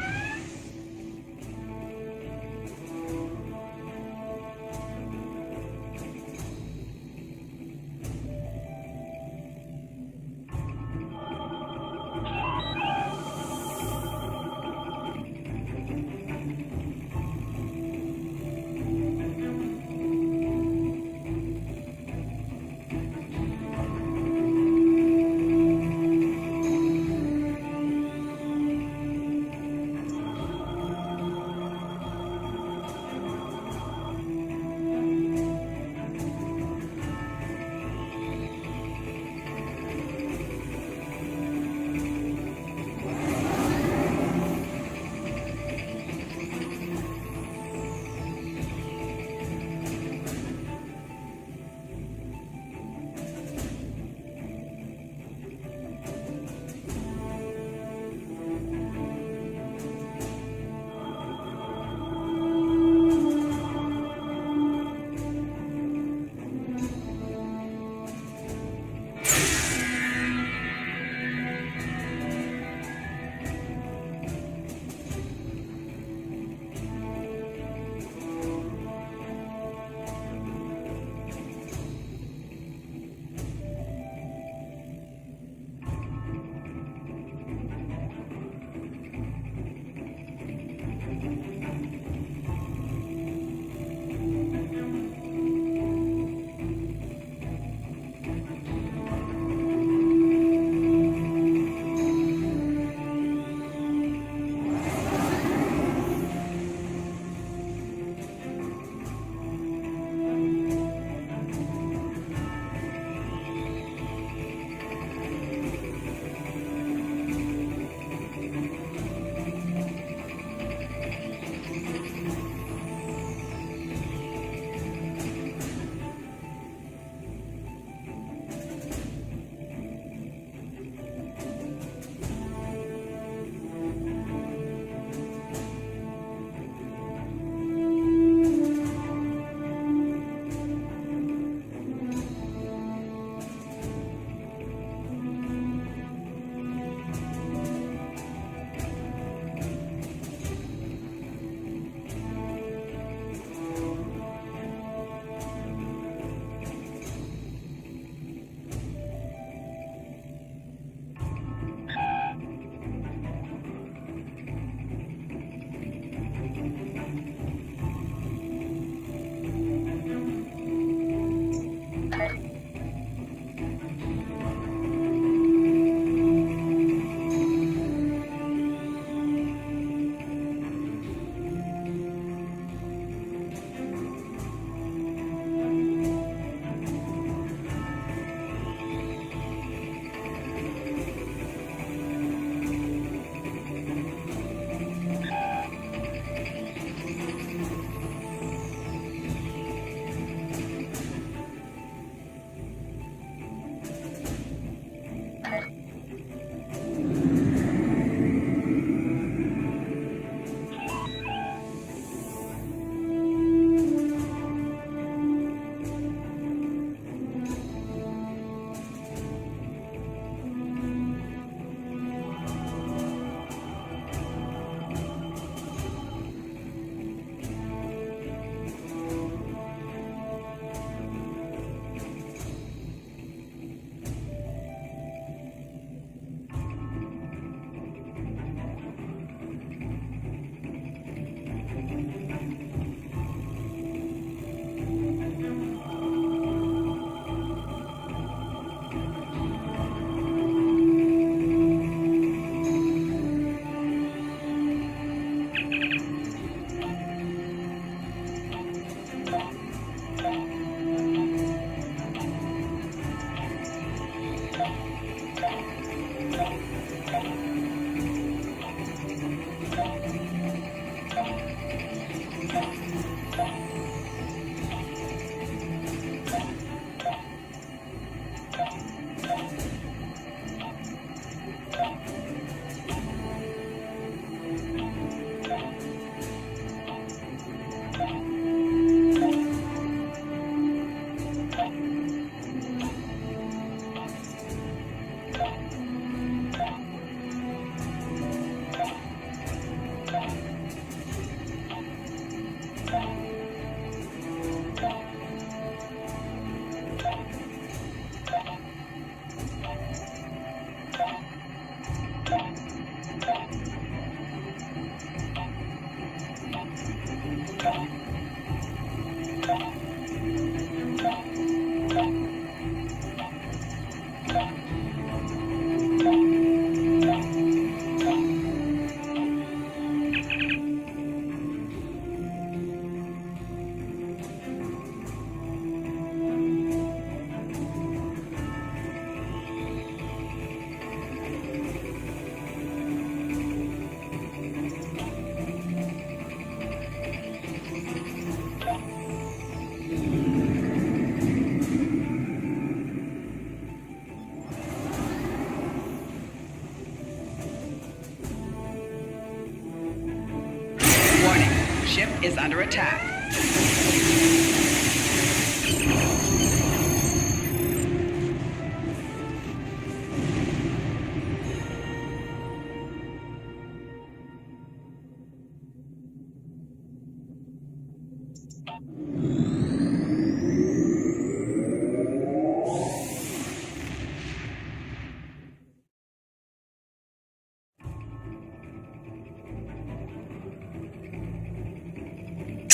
Speaker 4: is under attack.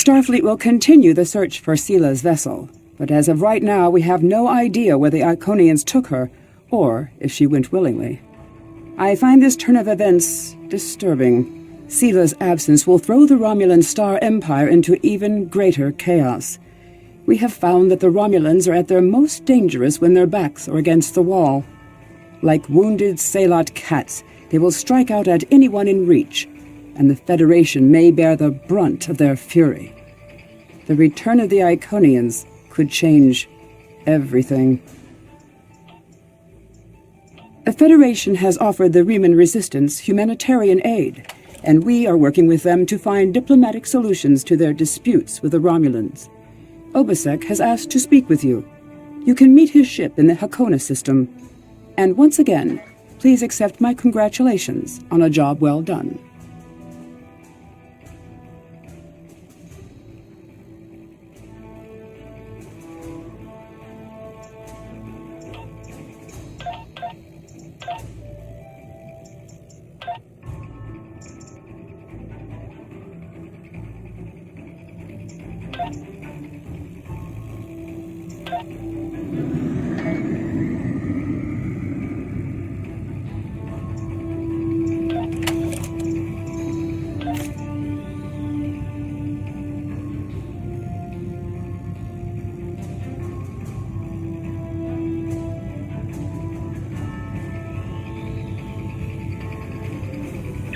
Speaker 5: Starfleet will continue the search for Seela's vessel, but as of right now we have no idea where the Iconians took her, or if she went willingly. I find this turn of events disturbing. Seela's absence will throw the Romulan Star Empire into even greater chaos. We have found that the Romulans are at their most dangerous when their backs are against the wall. Like wounded Salot cats, they will strike out at anyone in reach, and the Federation may bear the brunt of their fury. The return of the Iconians could change everything. The Federation has offered the Riemann Resistance humanitarian aid, and we are working with them to find diplomatic solutions to their disputes with the Romulans. Obasek has asked to speak with you. You can meet his ship in the Hakona system. And once again, please accept my congratulations on a job well done.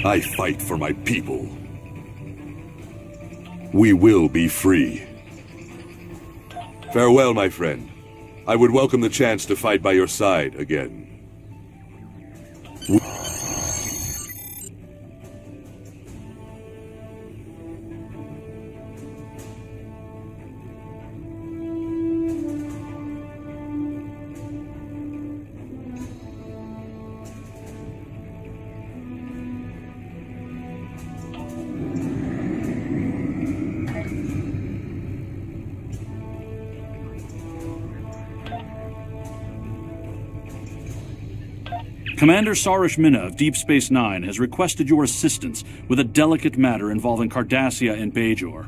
Speaker 7: I fight for my people. We will be free. Farewell, my friend. I would welcome the chance to fight by your side again.
Speaker 14: Commander Sarish Minna of Deep Space Nine has requested your assistance with a delicate matter involving Cardassia and Bajor.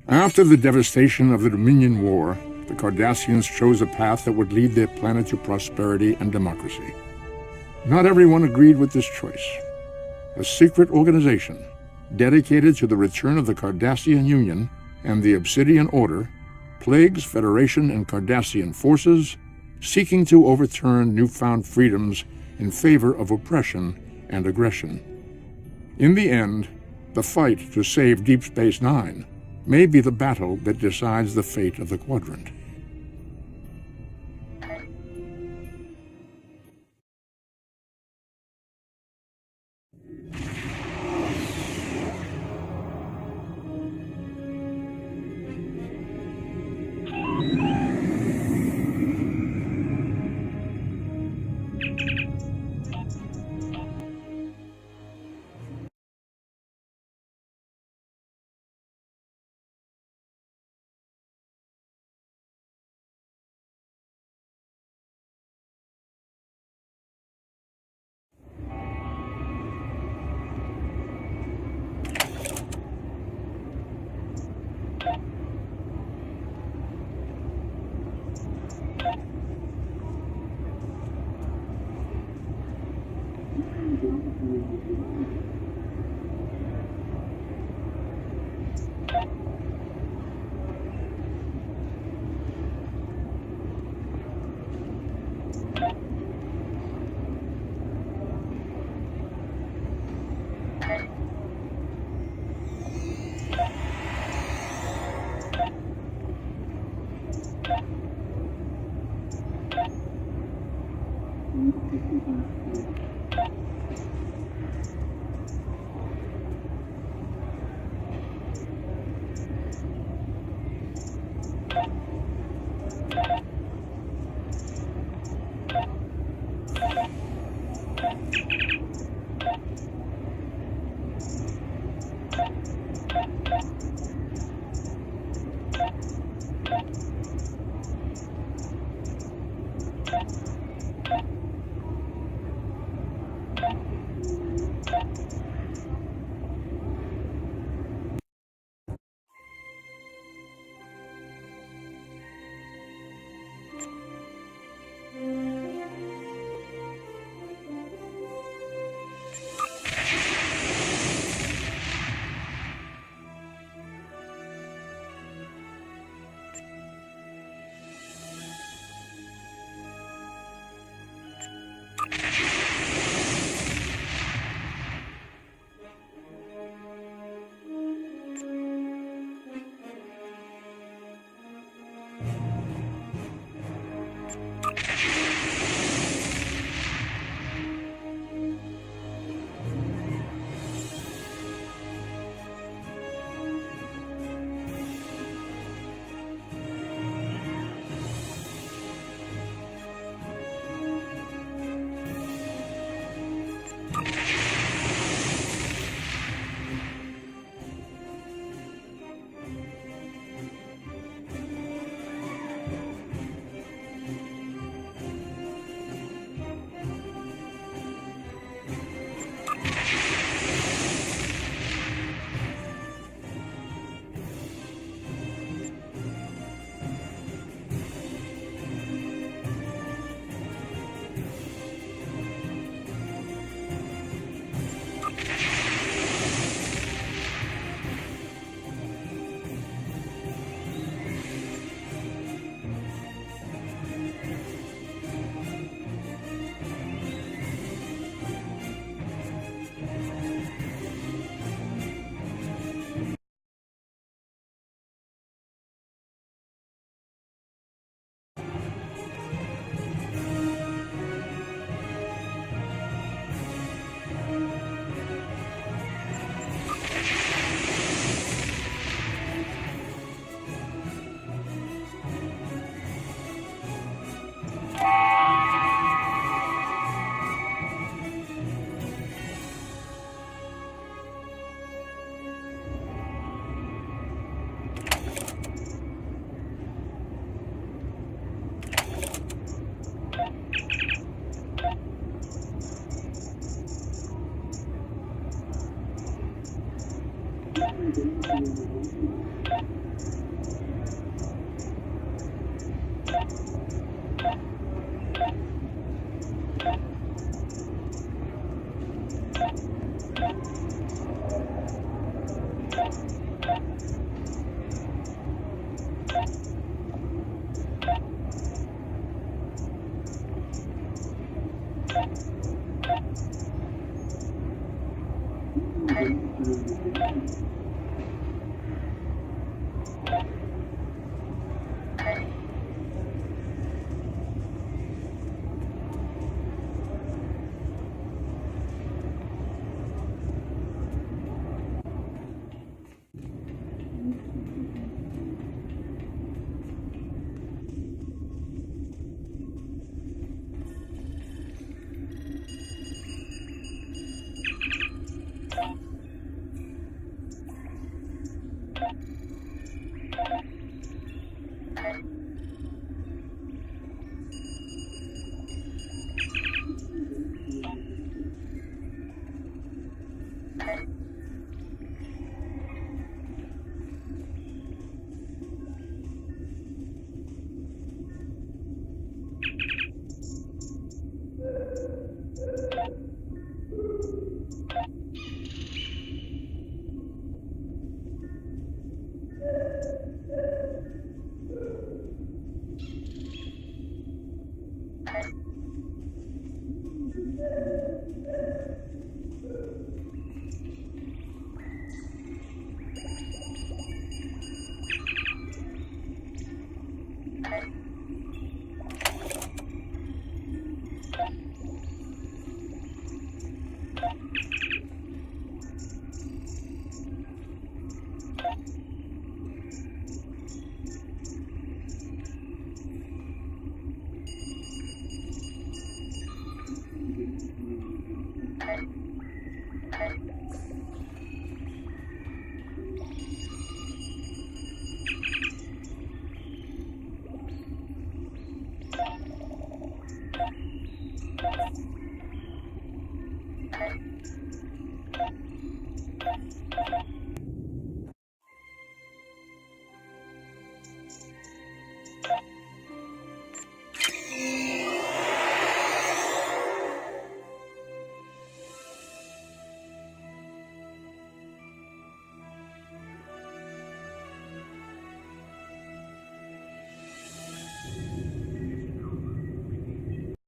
Speaker 8: After the devastation of the Dominion War, the Cardassians chose a path that would lead their planet to prosperity and democracy. Not everyone agreed with this choice. A secret organization dedicated to the return of the Cardassian Union and the Obsidian Order plagues Federation and Cardassian forces, seeking to overturn newfound freedoms in favor of oppression and aggression. In the end, the fight to save Deep Space Nine may be the battle that decides the fate of the Quadrant.